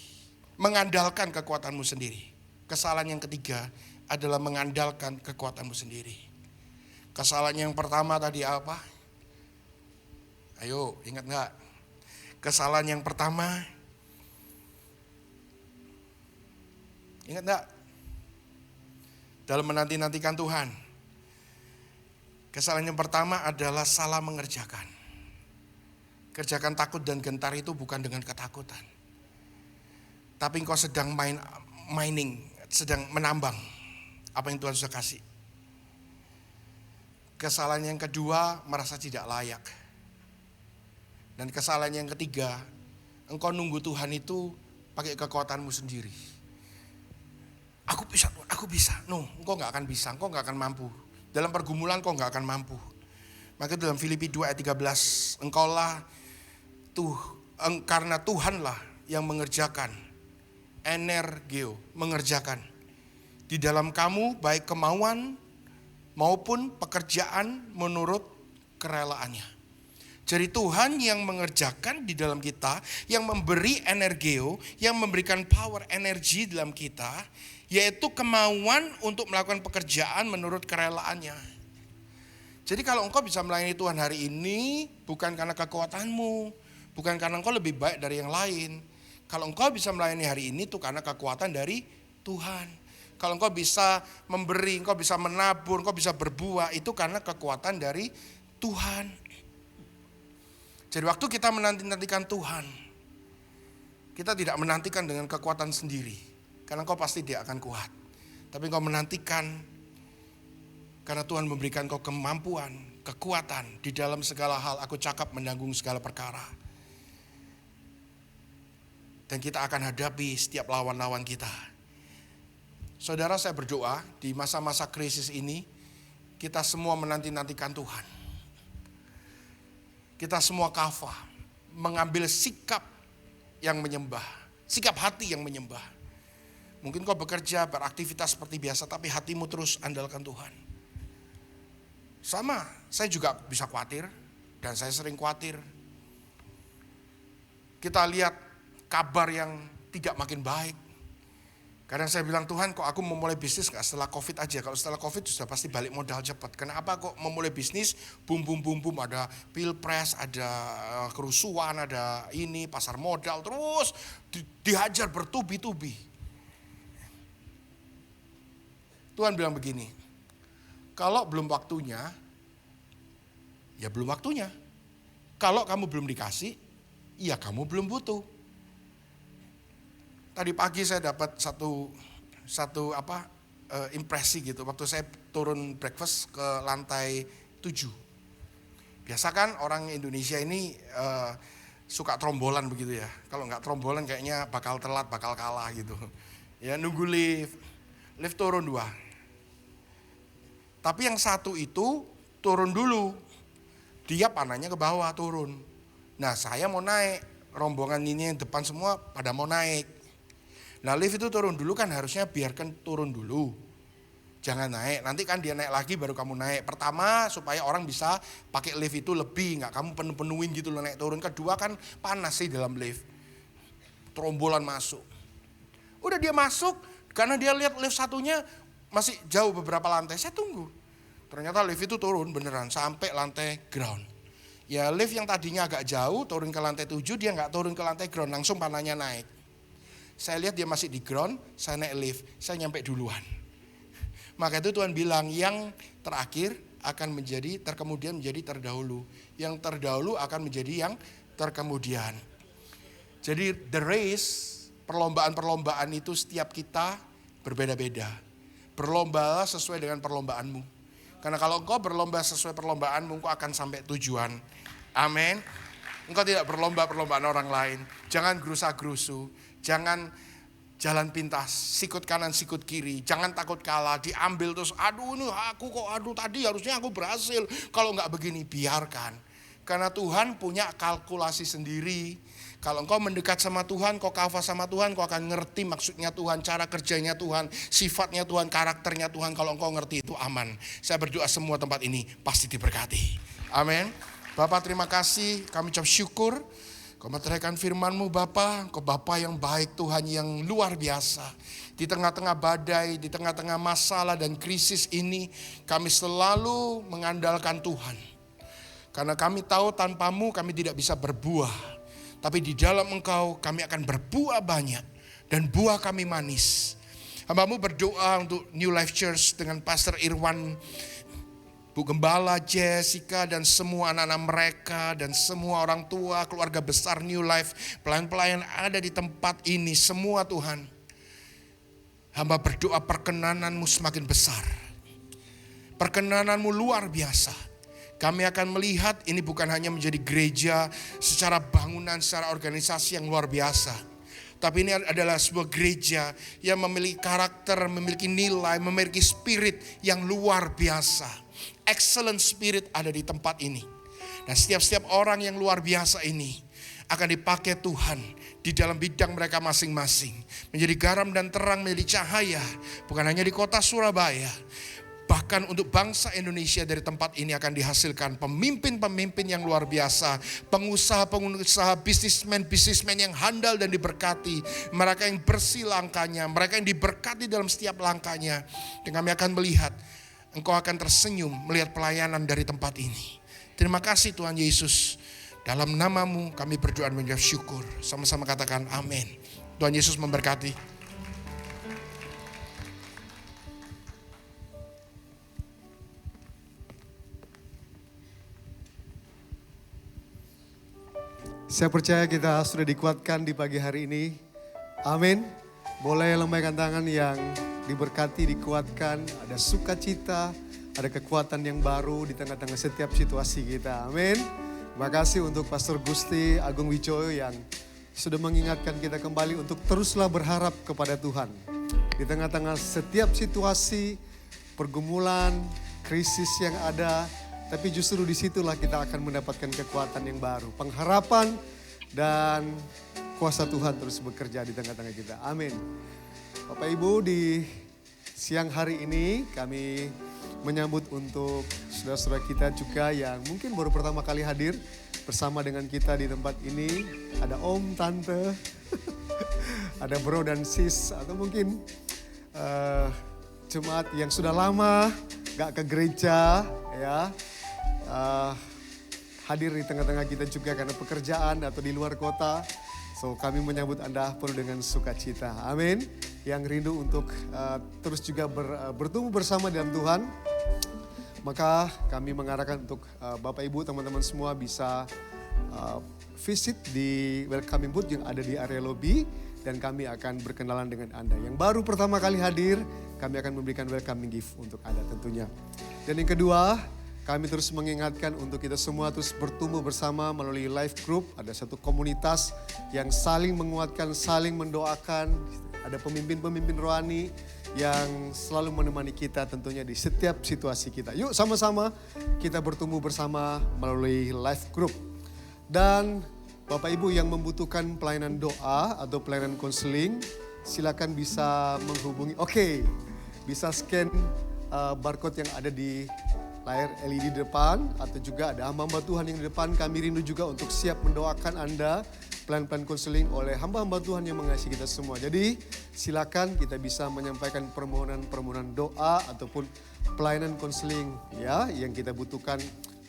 Mengandalkan kekuatanmu sendiri. Kesalahan yang ketiga adalah mengandalkan kekuatanmu sendiri. Kesalahan yang pertama tadi apa? Ayo, ingat gak? Kesalahan yang pertama, ingat gak? Dalam menanti-nantikan Tuhan. Kesalahan yang pertama adalah salah mengerjakan. Kerjakan takut dan gentar itu bukan dengan ketakutan. Tapi engkau sedang mining, sedang menambang. apa yang Tuhan sudah kasih. Kesalahan yang kedua, merasa tidak layak. Dan kesalahan yang ketiga, engkau nunggu Tuhan itu pakai kekuatanmu sendiri. Aku bisa, Tuhan, aku bisa. No, engkau gak akan bisa, engkau gak akan mampu. Dalam pergumulan engkau gak akan mampu. Maka dalam Filipi 2 ayat 13, karena Tuhanlah yang mengerjakan, energeo, mengerjakan. Di dalam kamu baik kemauan maupun pekerjaan menurut kerelaannya. Jadi Tuhan yang mengerjakan di dalam kita, yang memberi energeo, yang memberikan power energi dalam kita, yaitu kemauan untuk melakukan pekerjaan menurut kerelaannya. Jadi kalau engkau bisa melayani Tuhan hari ini, bukan karena kekuatanmu, bukan karena engkau lebih baik dari yang lain. Kalau engkau bisa melayani hari ini, itu karena kekuatan dari Tuhan. Kalau engkau bisa memberi, engkau bisa menabur, engkau bisa berbuah, itu karena kekuatan dari Tuhan. Jadi waktu kita menanti-nantikan Tuhan, kita tidak menantikan dengan kekuatan sendiri. Karena engkau pasti tidak akan kuat. Tapi engkau menantikan karena Tuhan memberikan engkau kemampuan, kekuatan di dalam segala hal. Aku cakap menanggung segala perkara. Dan kita akan hadapi setiap lawan-lawan kita. Saudara, saya berdoa di masa-masa krisis ini, kita semua menanti-nantikan Tuhan. Kita semua kafah, mengambil sikap yang menyembah, sikap hati yang menyembah. Mungkin kau bekerja, beraktivitas seperti biasa, tapi hatimu terus andalkan Tuhan. Sama, saya juga bisa khawatir, dan saya sering khawatir. Kita lihat kabar yang tidak makin baik. Kadang saya bilang, Tuhan kok aku memulai bisnis gak setelah COVID aja. Kalau setelah COVID sudah pasti balik modal cepat. Kenapa kok memulai bisnis, bum, ada pilpres, ada kerusuhan, ada ini, pasar modal, terus dihajar bertubi-tubi. Tuhan bilang begini, kalau belum waktunya, ya belum waktunya. Kalau kamu belum dikasih, ya kamu belum butuh. Tadi pagi saya dapat satu impresi gitu. Waktu saya turun breakfast ke lantai 7. Biasa kan orang Indonesia ini suka trombolan begitu ya. Kalau nggak trombolan kayaknya bakal telat, bakal kalah gitu. Ya nunggu lift turun 2. Tapi yang satu itu turun dulu. Dia panahnya ke bawah turun. Nah saya mau naik. Rombongan ini yang depan semua pada mau naik. Nah lift itu turun dulu kan harusnya biarkan turun dulu. Jangan naik, nanti kan dia naik lagi baru kamu naik. Pertama supaya orang bisa pakai lift itu lebih, gak kamu penuh-penuhin gitu loh naik turun. Kedua kan panas sih dalam lift. Trombolan masuk. Udah dia masuk, karena dia lihat lift satunya masih jauh beberapa lantai. Saya tunggu. Ternyata lift itu turun beneran sampai lantai ground. Ya lift yang tadinya agak jauh turun ke lantai 7, dia gak turun ke lantai ground, langsung panahnya naik. Saya lihat dia masih di ground, saya naik lift, saya nyampe duluan. Maka itu Tuhan bilang yang terakhir akan menjadi terkemudian menjadi terdahulu. Yang terdahulu akan menjadi yang terkemudian. Jadi the race, perlombaan-perlombaan itu setiap kita berbeda-beda. Berlombalah sesuai dengan perlombaanmu. Karena kalau engkau berlomba sesuai perlombaanmu, engkau akan sampai tujuan. Amin. Engkau tidak berlomba-perlombaan orang lain. Jangan gerusa-gerusu. Jangan jalan pintas, sikut kanan, sikut kiri. Jangan takut kalah, diambil terus. Aduh ini aku kok, aduh tadi harusnya aku berhasil. Kalau enggak begini, biarkan. Karena Tuhan punya kalkulasi sendiri. Kalau engkau mendekat sama Tuhan, kau kafah sama Tuhan, kau akan ngerti maksudnya Tuhan, cara kerjanya Tuhan, sifatnya Tuhan, karakternya Tuhan. Kalau engkau ngerti itu aman. Saya berdoa semua tempat ini pasti diberkati. Amin. Bapak terima kasih, kami ucap syukur. Kau meteraikan firman-Mu Bapa, Kau Bapa yang baik, Tuhan yang luar biasa. Di tengah-tengah badai, di tengah-tengah masalah dan krisis ini, kami selalu mengandalkan Tuhan. Karena kami tahu tanpa-Mu kami tidak bisa berbuah. Tapi di dalam Engkau kami akan berbuah banyak dan buah kami manis. Hamba-Mu berdoa untuk New Life Church dengan Pastor Irwan, Bu Gembala, Jessica, dan semua anak-anak mereka, dan semua orang tua, keluarga besar New Life, pelayan-pelayan ada di tempat ini, semua Tuhan. Hamba berdoa perkenananmu semakin besar. Perkenananmu luar biasa. Kami akan melihat ini bukan hanya menjadi gereja secara bangunan, secara organisasi yang luar biasa. Tapi ini adalah sebuah gereja yang memiliki karakter, memiliki nilai, memiliki spirit yang luar biasa. Excellent spirit ada di tempat ini. Dan setiap orang yang luar biasa ini akan dipakai Tuhan di dalam bidang mereka masing-masing. Menjadi garam dan terang, menjadi cahaya. Bukan hanya di kota Surabaya. Bahkan untuk bangsa Indonesia dari tempat ini akan dihasilkan pemimpin-pemimpin yang luar biasa. Pengusaha-pengusaha, bisnismen yang handal dan diberkati. Mereka yang bersih langkahnya, mereka yang diberkati dalam setiap langkahnya. Dan kami akan melihat, Engkau akan tersenyum melihat pelayanan dari tempat ini. Terima kasih Tuhan Yesus. Dalam namamu kami berdoa dan mengucap syukur. Sama-sama katakan amin. Tuhan Yesus memberkati. Saya percaya kita sudah dikuatkan di pagi hari ini. Amin. Boleh lambaikan tangan yang diberkati, dikuatkan. Ada sukacita, ada kekuatan yang baru di tengah-tengah setiap situasi kita. Amin. Terima kasih untuk Pastor Gusti Agung Wijoyo yang sudah mengingatkan kita kembali untuk teruslah berharap kepada Tuhan. Di tengah-tengah setiap situasi, pergumulan, krisis yang ada, tapi justru disitulah kita akan mendapatkan kekuatan yang baru. Pengharapan dan kuasa Tuhan terus bekerja di tengah-tengah kita. Amin. Bapak Ibu, di siang hari ini kami menyambut untuk saudara-saudara kita juga yang mungkin baru pertama kali hadir bersama dengan kita di tempat ini. Ada om, tante, ada bro dan sis, atau mungkin jemaat yang sudah lama gak ke gereja ya. Hadir di tengah-tengah kita juga karena pekerjaan atau di luar kota. So kami menyambut Anda penuh dengan sukacita. Amin. Yang rindu untuk terus juga bertumbuh bersama dalam Tuhan. Maka kami mengarahkan untuk Bapak Ibu teman-teman semua bisa visit di welcoming booth yang ada di area lobby. Dan kami akan berkenalan dengan Anda. Yang baru pertama kali hadir, kami akan memberikan welcoming gift untuk Anda tentunya. Dan yang kedua, kami terus mengingatkan untuk kita semua terus bertumbuh bersama melalui live group. Ada satu komunitas yang saling menguatkan, saling mendoakan. Ada pemimpin-pemimpin rohani yang selalu menemani kita tentunya di setiap situasi kita. Yuk sama-sama kita bertumbuh bersama melalui live group. Dan Bapak Ibu yang membutuhkan pelayanan doa atau pelayanan konseling, silakan bisa menghubungi. Oke, bisa scan barcode yang ada di layar LED di depan, atau juga ada hamba-hamba Tuhan yang di depan. Kami rindu juga untuk siap mendoakan Anda plan-plan konseling oleh hamba-hamba Tuhan yang mengasihi kita semua. Jadi silakan kita bisa menyampaikan permohonan-permohonan doa ataupun pelayanan konseling ya yang kita butuhkan,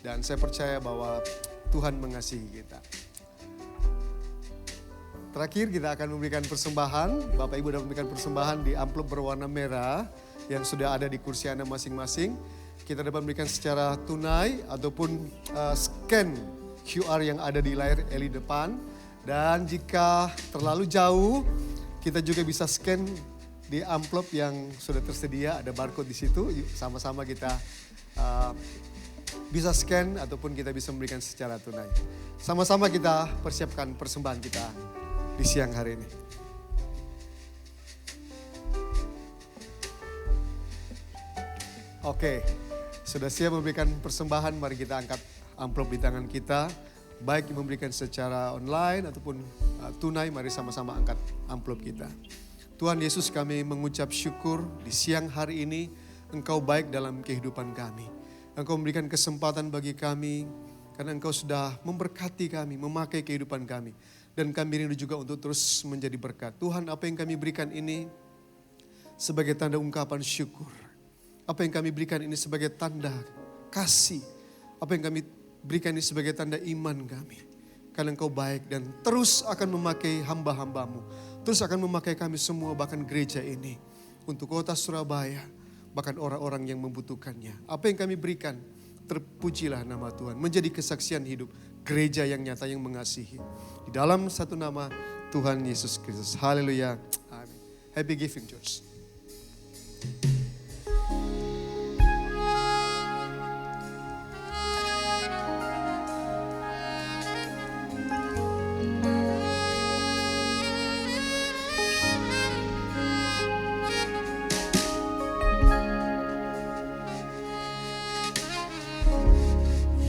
dan saya percaya bahwa Tuhan mengasihi kita. Terakhir kita akan memberikan persembahan. Bapak Ibu dapat memberikan persembahan di amplop berwarna merah yang sudah ada di kursi Anda masing-masing. Kita dapat memberikan secara tunai ataupun scan QR yang ada di layar LED depan. Dan jika terlalu jauh, kita juga bisa scan di amplop yang sudah tersedia, ada barcode di situ. Yuk, sama-sama kita bisa scan ataupun kita bisa memberikan secara tunai. Sama-sama kita persiapkan persembahan kita di siang hari ini. Oke, sudah siap memberikan persembahan, mari kita angkat amplop di tangan kita. Baik memberikan secara online ataupun tunai, mari sama-sama angkat amplop kita. Tuhan Yesus, kami mengucap syukur di siang hari ini, Engkau baik dalam kehidupan kami. Engkau memberikan kesempatan bagi kami, karena Engkau sudah memberkati kami, memakai kehidupan kami. Dan kami rindu juga untuk terus menjadi berkat. Tuhan, apa yang kami berikan ini sebagai tanda ungkapan syukur. Apa yang kami berikan ini sebagai tanda kasih. Apa yang kami berikan ini sebagai tanda iman kami. Karena Engkau baik dan terus akan memakai hamba-hambamu. Terus akan memakai kami semua, bahkan gereja ini. Untuk kota Surabaya, bahkan orang-orang yang membutuhkannya. Apa yang kami berikan, terpujilah nama Tuhan. Menjadi kesaksian hidup gereja yang nyata, yang mengasihi. Di dalam satu nama Tuhan Yesus Kristus. Haleluya. Amin. Happy giving, church.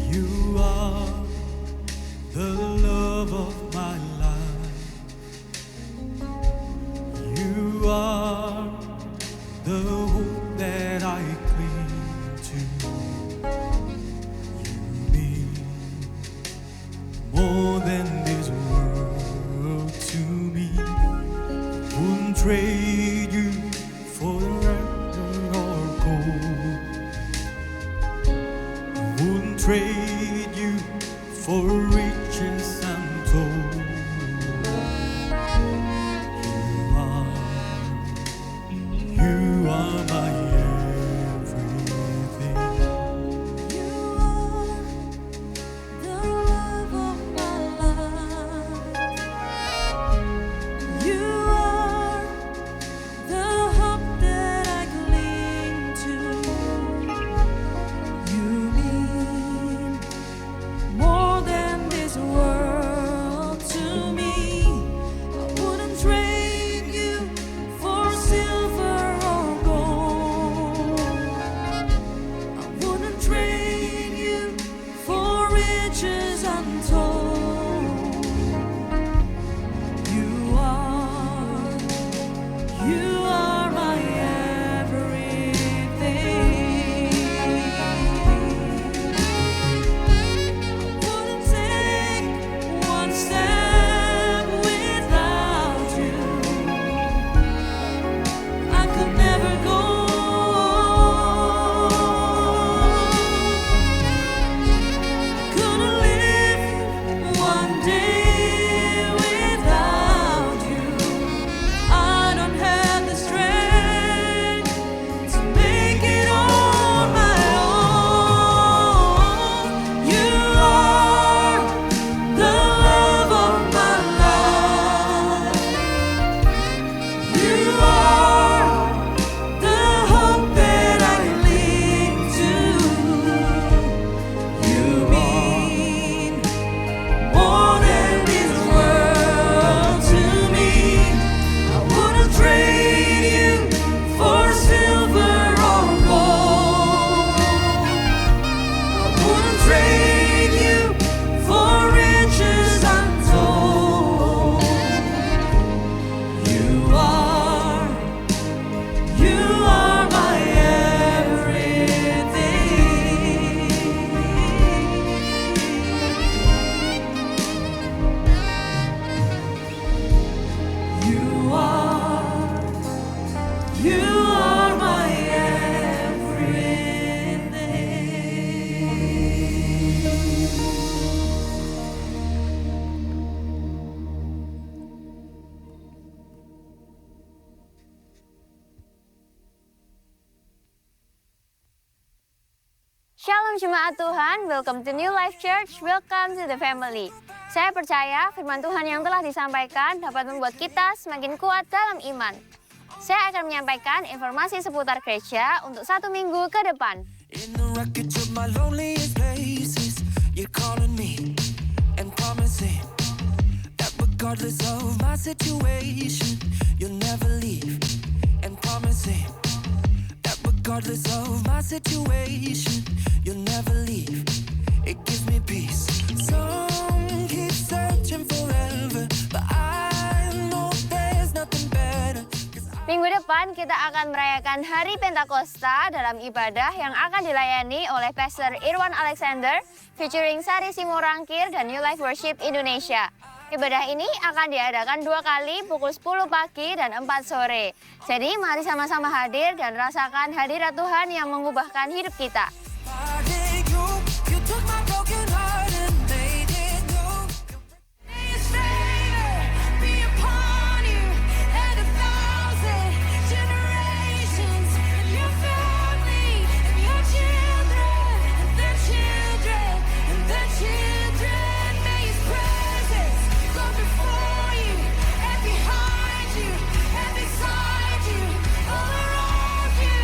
You are the love of my life. You are the hope that I cling to. You mean more than this world to me. Wouldn't trade you for the rapture or gold. Wouldn't trade you for riches untold. You are my everything. You are the love of my life. You are the hope that I cling to. You mean more than this world to me. I wouldn't trade you for silver or gold. I wouldn't trade you for riches untold. You are my everything. Wouldn't take one step without you. I could never go. Couldn't live one day without you. I don't have the strength to make it on my own. You are the love of my life. You are the hope that I cling to. You mean more than this world to me. I wouldn't trade you for silver or gold. I wouldn't trade you for riches untold. You are my everything. You are my everything. Shalom Jemaat Tuhan, welcome to New Life Church, welcome to the family. Saya percaya firman Tuhan yang telah disampaikan dapat membuat kita semakin kuat dalam iman. Saya akan menyampaikan informasi seputar gereja untuk 1 minggu ke depan. In the wreckage of my loneliest places, you're calling me and promising that regardless of my situation, you'll never leave. And promising that regardless of my situation, you'll never leave. It gives me peace. Some keep searching forever, but I know there's nothing better. Minggu depan kita akan merayakan Hari Pentakosta dalam ibadah yang akan dilayani oleh Pastor Irwan Alexander featuring Sari Simorangkir dan New Life Worship Indonesia. Ibadah ini akan diadakan 2 kali pukul 10 pagi dan 4 sore. Jadi mari sama-sama hadir dan rasakan hadirat Tuhan yang mengubahkan hidup kita. You took my broken heart and made it new. May His favor be upon you and 1,000 generations, and your family, and your children, and their children, and their children. May His presence go before you and behind you and beside you, all around you.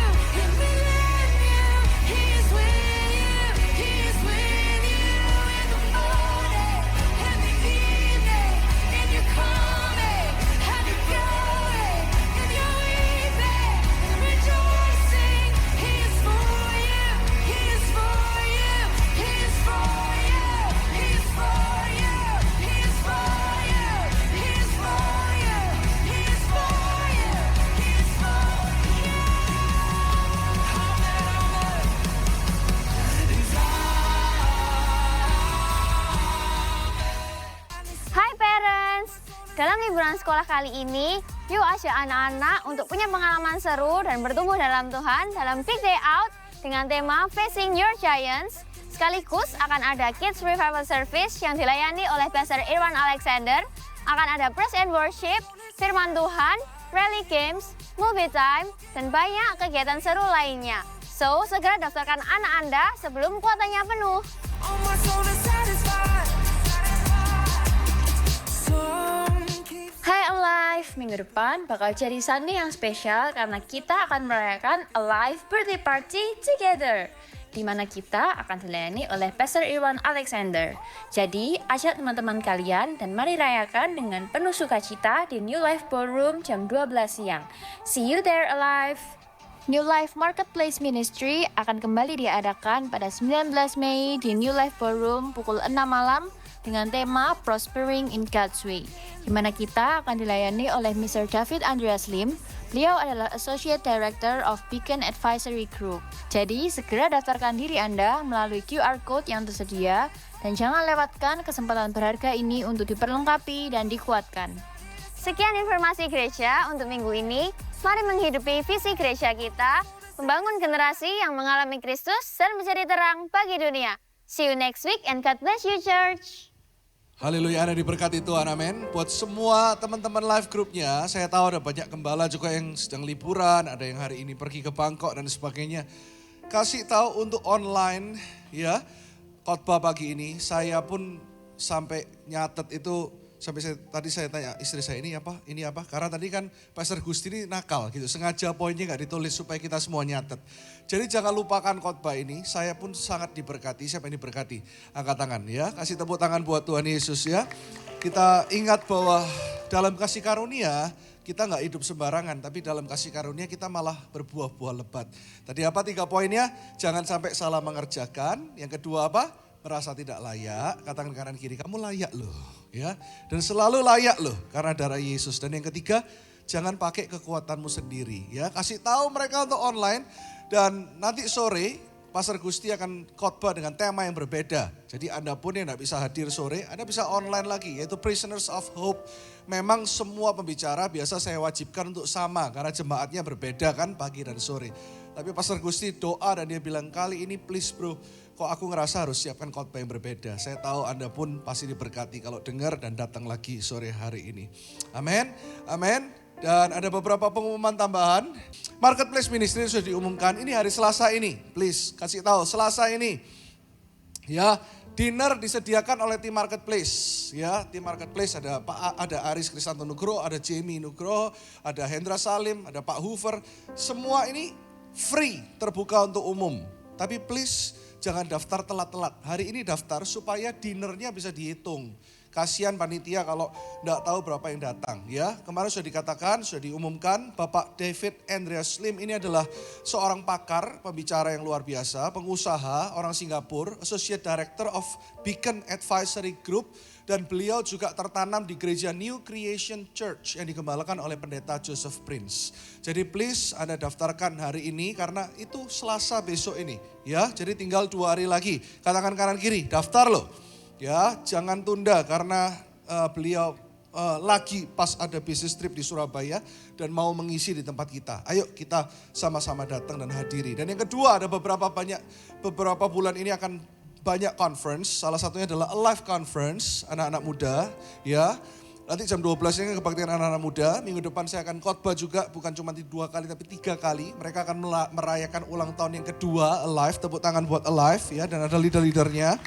Dalam liburan sekolah kali ini, yuk ajak anak-anak untuk punya pengalaman seru dan bertumbuh dalam Tuhan dalam Big Day Out dengan tema Facing Your Giants. Sekaligus akan ada Kids Revival Service yang dilayani oleh Pastor Irwan Alexander, akan ada Praise and Worship, Firman Tuhan, Rally Games, Movie Time, dan banyak kegiatan seru lainnya. So, segera daftarkan anak Anda sebelum kuotanya penuh. Oh, my soul is satisfied. Some keep Hai Alive, minggu depan bakal jadi Sunday yang spesial karena kita akan merayakan Alive Birthday Party Together, di mana kita akan dilayani oleh Pastor Irwan Alexander. Jadi, ajak teman-teman kalian dan mari rayakan dengan penuh sukacita di New Life Ballroom jam 12 siang. See you there, Alive! New Life Marketplace Ministry akan kembali diadakan pada 19 Mei di New Life Ballroom pukul 6 malam dengan tema Prospering in God's Way, di mana kita akan dilayani oleh Mr. David Andreas Lim. Beliau adalah Associate Director of Beacon Advisory Group. Jadi, segera daftarkan diri Anda melalui QR Code yang tersedia dan jangan lewatkan kesempatan berharga ini untuk diperlengkapi dan dikuatkan. Sekian informasi gereja untuk minggu ini. Mari menghidupi visi gereja kita, membangun generasi yang mengalami Kristus dan menjadi terang bagi dunia. See you next week and God bless you, church. Haleluya, Anda diberkati Tuhan, amin. Buat semua teman-teman live groupnya, saya tahu ada banyak gembala juga yang sedang liburan, ada yang hari ini pergi ke Bangkok dan sebagainya. Kasih tahu untuk online ya, khotbah pagi ini, saya pun sampai nyatet itu. Tadi saya tanya istri saya, ini apa? Karena tadi kan Pastor Gusti ini nakal gitu, sengaja poinnya gak ditulis supaya kita semua nyatet. Jadi jangan lupakan khotbah ini, saya pun sangat diberkati. Siapa yang diberkati? Angkat tangan ya, kasih tepuk tangan buat Tuhan Yesus ya. Kita ingat bahwa dalam kasih karunia, kita gak hidup sembarangan, tapi dalam kasih karunia kita malah berbuah-buah lebat. Tadi apa 3 poinnya? Jangan sampai salah mengerjakan. Yang kedua apa? Merasa tidak layak, katakan kanan kiri, kamu layak loh ya. Dan selalu layak loh karena darah Yesus. Dan yang ketiga, jangan pakai kekuatanmu sendiri ya. Kasih tahu mereka untuk online dan nanti sore Pastor Gusti akan khotbah dengan tema yang berbeda. Jadi Anda pun yang tidak bisa hadir sore, Anda bisa online lagi yaitu Prisoners of Hope. Memang semua pembicara biasa saya wajibkan untuk sama karena jemaatnya berbeda kan pagi dan sore. Tapi Pastor Gusti doa dan dia bilang kali ini please bro, kok aku ngerasa harus siapkan khotbah yang berbeda. Saya tahu Anda pun pasti diberkati kalau dengar dan datang lagi sore hari ini. Amin, amin. Dan ada beberapa pengumuman tambahan. Marketplace Ministry sudah diumumkan, ini hari Selasa ini. Please kasih tahu, Selasa ini. Ya, dinner disediakan oleh tim Marketplace. Ya, tim Marketplace ada Aris Kristanto Nugroho, ada Jamie Nugroho, ada Hendra Salim, ada Pak Hoover. Semua ini free, terbuka untuk umum. Tapi please jangan daftar telat-telat. Hari ini daftar supaya dinernya bisa dihitung. Kasihan panitia kalau enggak tahu berapa yang datang ya. Kemarin sudah dikatakan, sudah diumumkan Bapak David Andreas Lim ini adalah seorang pakar, pembicara yang luar biasa, pengusaha, orang Singapura, Associate Director of Beacon Advisory Group. Dan beliau juga tertanam di gereja New Creation Church yang digembalakan oleh pendeta Joseph Prince. Jadi please Anda daftarkan hari ini karena itu Selasa besok ini ya. Jadi tinggal 2 hari lagi. Katakan kanan kiri, daftar loh. Ya, jangan tunda karena beliau lagi pas ada business trip di Surabaya dan mau mengisi di tempat kita. Ayo kita sama-sama datang dan hadiri. Dan yang kedua ada beberapa bulan ini akan banyak conference. Salah satunya adalah Alive Conference anak-anak muda ya. Nanti jam 12 ini kebaktian anak-anak muda. Minggu depan saya akan khotbah juga bukan cuma 2 kali tapi 3 kali. Mereka akan merayakan ulang tahun yang kedua Alive. Tepuk tangan buat Alive ya, dan ada leader-leadernya.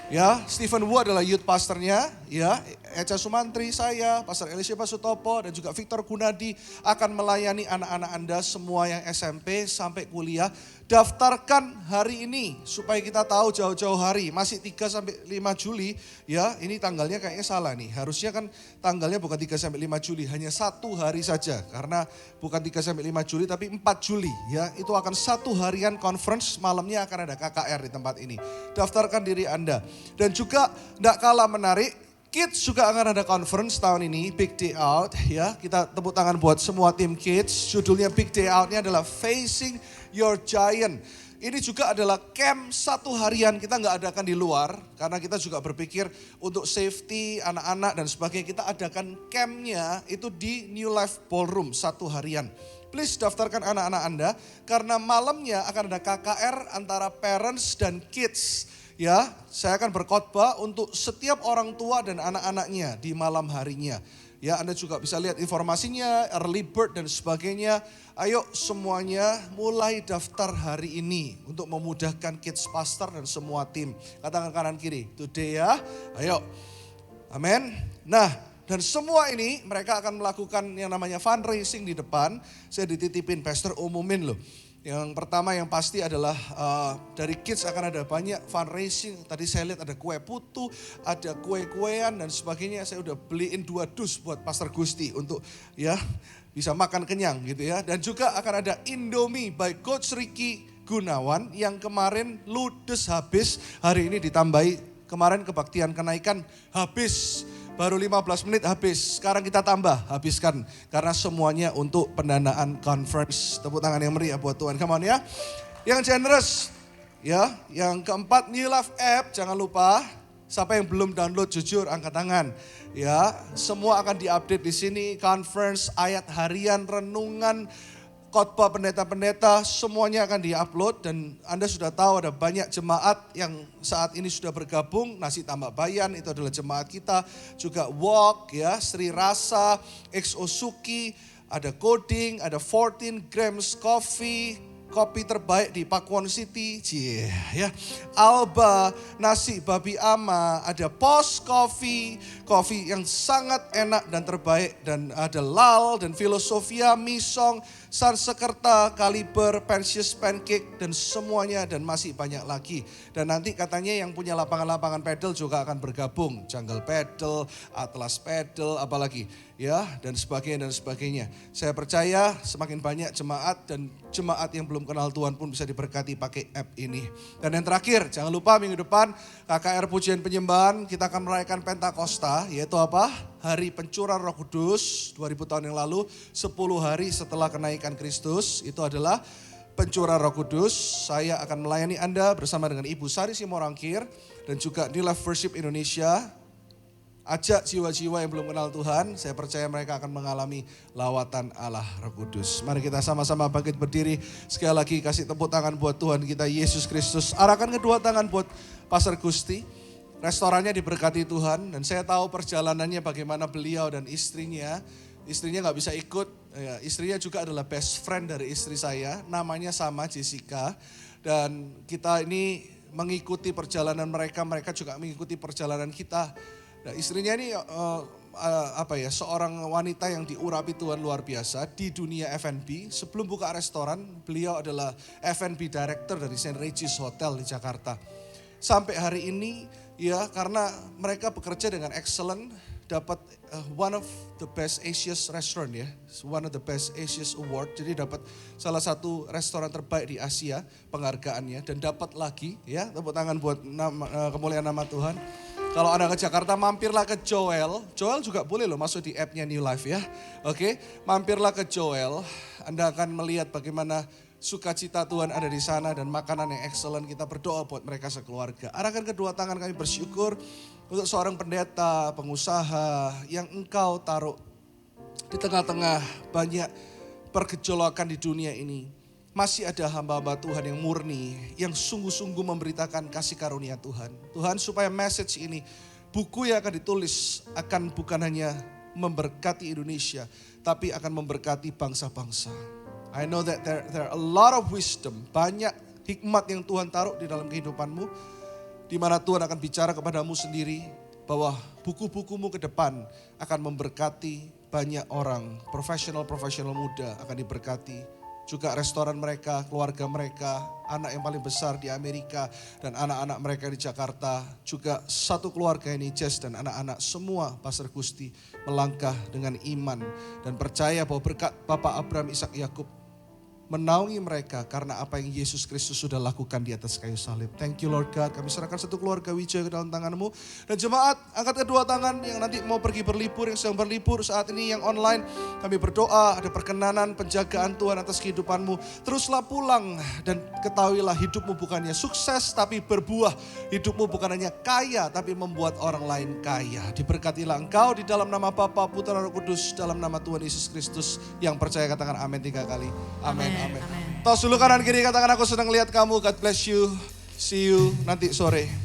Ya, Stephen Wu adalah youth pastornya, ya, Echa Sumantri, saya, Pastor Elisha Sutopo dan juga Victor Gunadi akan melayani anak-anak Anda semua yang SMP sampai kuliah. Daftarkan hari ini supaya kita tahu jauh-jauh hari, masih 3 sampai 5 Juli, ya, ini tanggalnya kayaknya salah nih. Harusnya kan tanggalnya bukan 3 sampai 5 Juli, hanya 1 hari saja karena bukan 3 sampai 5 Juli tapi 4 Juli, ya. Itu akan 1 harian conference, malamnya akan ada KKR di tempat ini. Daftarkan diri Anda. Dan juga tidak kalah menarik, Kids juga akan ada conference tahun ini, Big Day Out ya. Kita tepuk tangan buat semua tim Kids. Judulnya Big Day Out-nya adalah Facing Your Giant. Ini juga adalah camp 1 harian, kita nggak adakan di luar. Karena kita juga berpikir untuk safety anak-anak dan sebagainya. Kita adakan campnya itu di New Life Ballroom 1 harian. Please daftarkan anak-anak Anda. Karena malamnya akan ada KKR antara parents dan kids. Ya, saya akan berkhotbah untuk setiap orang tua dan anak-anaknya di malam harinya. Ya, Anda juga bisa lihat informasinya, early bird dan sebagainya. Ayo semuanya mulai daftar hari ini untuk memudahkan kids pastor dan semua tim. Katakan kanan kiri, today ya. Ayo, amin. Nah, dan semua ini mereka akan melakukan yang namanya fundraising di depan. Saya dititipin, pastor umumin loh. Yang pertama yang pasti adalah dari kids akan ada banyak fundraising. Tadi saya lihat ada kue putu, ada kue-kuean dan sebagainya. Saya udah beliin 2 dus buat Pastor Gusti untuk ya bisa makan kenyang gitu ya. Dan juga akan ada Indomie by Coach Ricky Gunawan yang kemarin ludes habis. Hari ini ditambahi, kemarin kebaktian kenaikan habis. Baru 15 menit habis, sekarang kita tambah, habiskan. Karena semuanya untuk pendanaan conference. Tepuk tangan yang meriah buat Tuhan, come on ya. Yang generous, ya. Yang keempat, New Life app, jangan lupa. Siapa yang belum download jujur, angkat tangan. Ya, semua akan diupdate di sini, conference, ayat harian, renungan, khotbah pendeta-pendeta, semuanya akan diupload dan Anda sudah tahu ada banyak jemaat yang saat ini sudah bergabung. Nasi Tambak Bayan itu adalah jemaat kita. Juga Walk, ya, Sri Rasa, XO Suki, ada Coding, ada 14 Grams Coffee, kopi terbaik di Pakuwon City, ya. Alba, nasi babi ama, ada Pos Coffee, kopi yang sangat enak dan terbaik. Dan ada Lal dan Filosofia, Misong, Sansekerta, Kaliber, Pensius Pancake dan semuanya dan masih banyak lagi. Dan nanti katanya yang punya lapangan-lapangan pedal juga akan bergabung. Jungle Pedal, Atlas Pedal, apalagi ya dan sebagainya. Saya percaya semakin banyak jemaat dan jemaat yang belum kenal Tuhan pun bisa diberkati pakai app ini. Dan yang terakhir, jangan lupa minggu depan KKR Pujian Penyembahan kita akan merayakan Pentakosta, yaitu apa? Hari Pencurahan Roh Kudus 2000 tahun yang lalu, 10 hari setelah kenaikan Kristus, itu adalah Pencurahan Roh Kudus. Saya akan melayani Anda bersama dengan Ibu Sari Simorangkir dan juga New Life Worship Indonesia. Ajak jiwa-jiwa yang belum kenal Tuhan, saya percaya mereka akan mengalami lawatan Allah Roh Kudus. Mari kita sama-sama bangkit berdiri. Sekali lagi kasih tepuk tangan buat Tuhan kita Yesus Kristus. Arahkan kedua tangan buat Pastor Gusti. Restorannya diberkati Tuhan dan saya tahu perjalanannya bagaimana beliau dan istrinya. Istrinya gak bisa ikut, ya, istrinya juga adalah best friend dari istri saya. Namanya sama, Jessica. Dan kita ini mengikuti perjalanan mereka, mereka juga mengikuti perjalanan kita. Nah, istrinya ini seorang wanita yang diurapi Tuhan luar biasa di dunia F&B. Sebelum buka restoran, beliau adalah F&B director dari St. Regis Hotel di Jakarta. Sampai hari ini, ya, karena mereka bekerja dengan excellent, dapat one of the best Asia's restaurant ya, one of the best Asia's award. Jadi dapat salah satu restoran terbaik di Asia penghargaannya dan dapat lagi ya, tepuk tangan buat kemuliaan nama Tuhan. Kalau Anda ke Jakarta mampirlah ke Joel. Joel juga boleh loh masuk di app-nya New Life ya. Oke, mampirlah ke Joel. Anda akan melihat bagaimana sukacita Tuhan ada di sana dan makanan yang excellent. Kita berdoa buat mereka sekeluarga. Arahkan kedua tangan, kami bersyukur untuk seorang pendeta, pengusaha yang Engkau taruh di tengah-tengah banyak pergejolakan di dunia ini. Masih ada hamba-hamba Tuhan yang murni, yang sungguh-sungguh memberitakan kasih karunia Tuhan. Tuhan, supaya message ini, buku yang akan ditulis akan bukan hanya memberkati Indonesia, tapi akan memberkati bangsa-bangsa. I know that there are a lot of wisdom, banyak hikmat yang Tuhan taruh di dalam kehidupanmu, di mana Tuhan akan bicara kepadamu sendiri bahwa buku-bukumu ke depan akan memberkati banyak orang, profesional-profesional muda akan diberkati. Juga restoran mereka, keluarga mereka, anak yang paling besar di Amerika dan anak-anak mereka di Jakarta. Juga satu keluarga ini, Jess dan anak-anak semua Pastor Gusti melangkah dengan iman dan percaya bahwa berkat Bapak Abraham, Ishak, Yakub menaungi mereka karena apa yang Yesus Kristus sudah lakukan di atas kayu salib. Thank you Lord God, kami serahkan satu keluarga Wijaya ke dalam tangan-Mu. Dan jemaat, angkat kedua tangan yang nanti mau pergi berlibur, yang sedang berlibur saat ini, yang online. Kami berdoa ada perkenanan, penjagaan Tuhan atas kehidupan-Mu. Teruslah pulang dan ketahuilah hidupmu bukannya sukses tapi berbuah. Hidupmu bukan hanya kaya tapi membuat orang lain kaya. Diberkatilah engkau di dalam nama Bapa, Putra, Roh Kudus, dalam nama Tuhan Yesus Kristus. Yang percaya katakan amin 3 kali. Amin. Amin. Tos dulu kanan kiri katakan aku sedang lihat kamu. God bless you. See you nanti sore.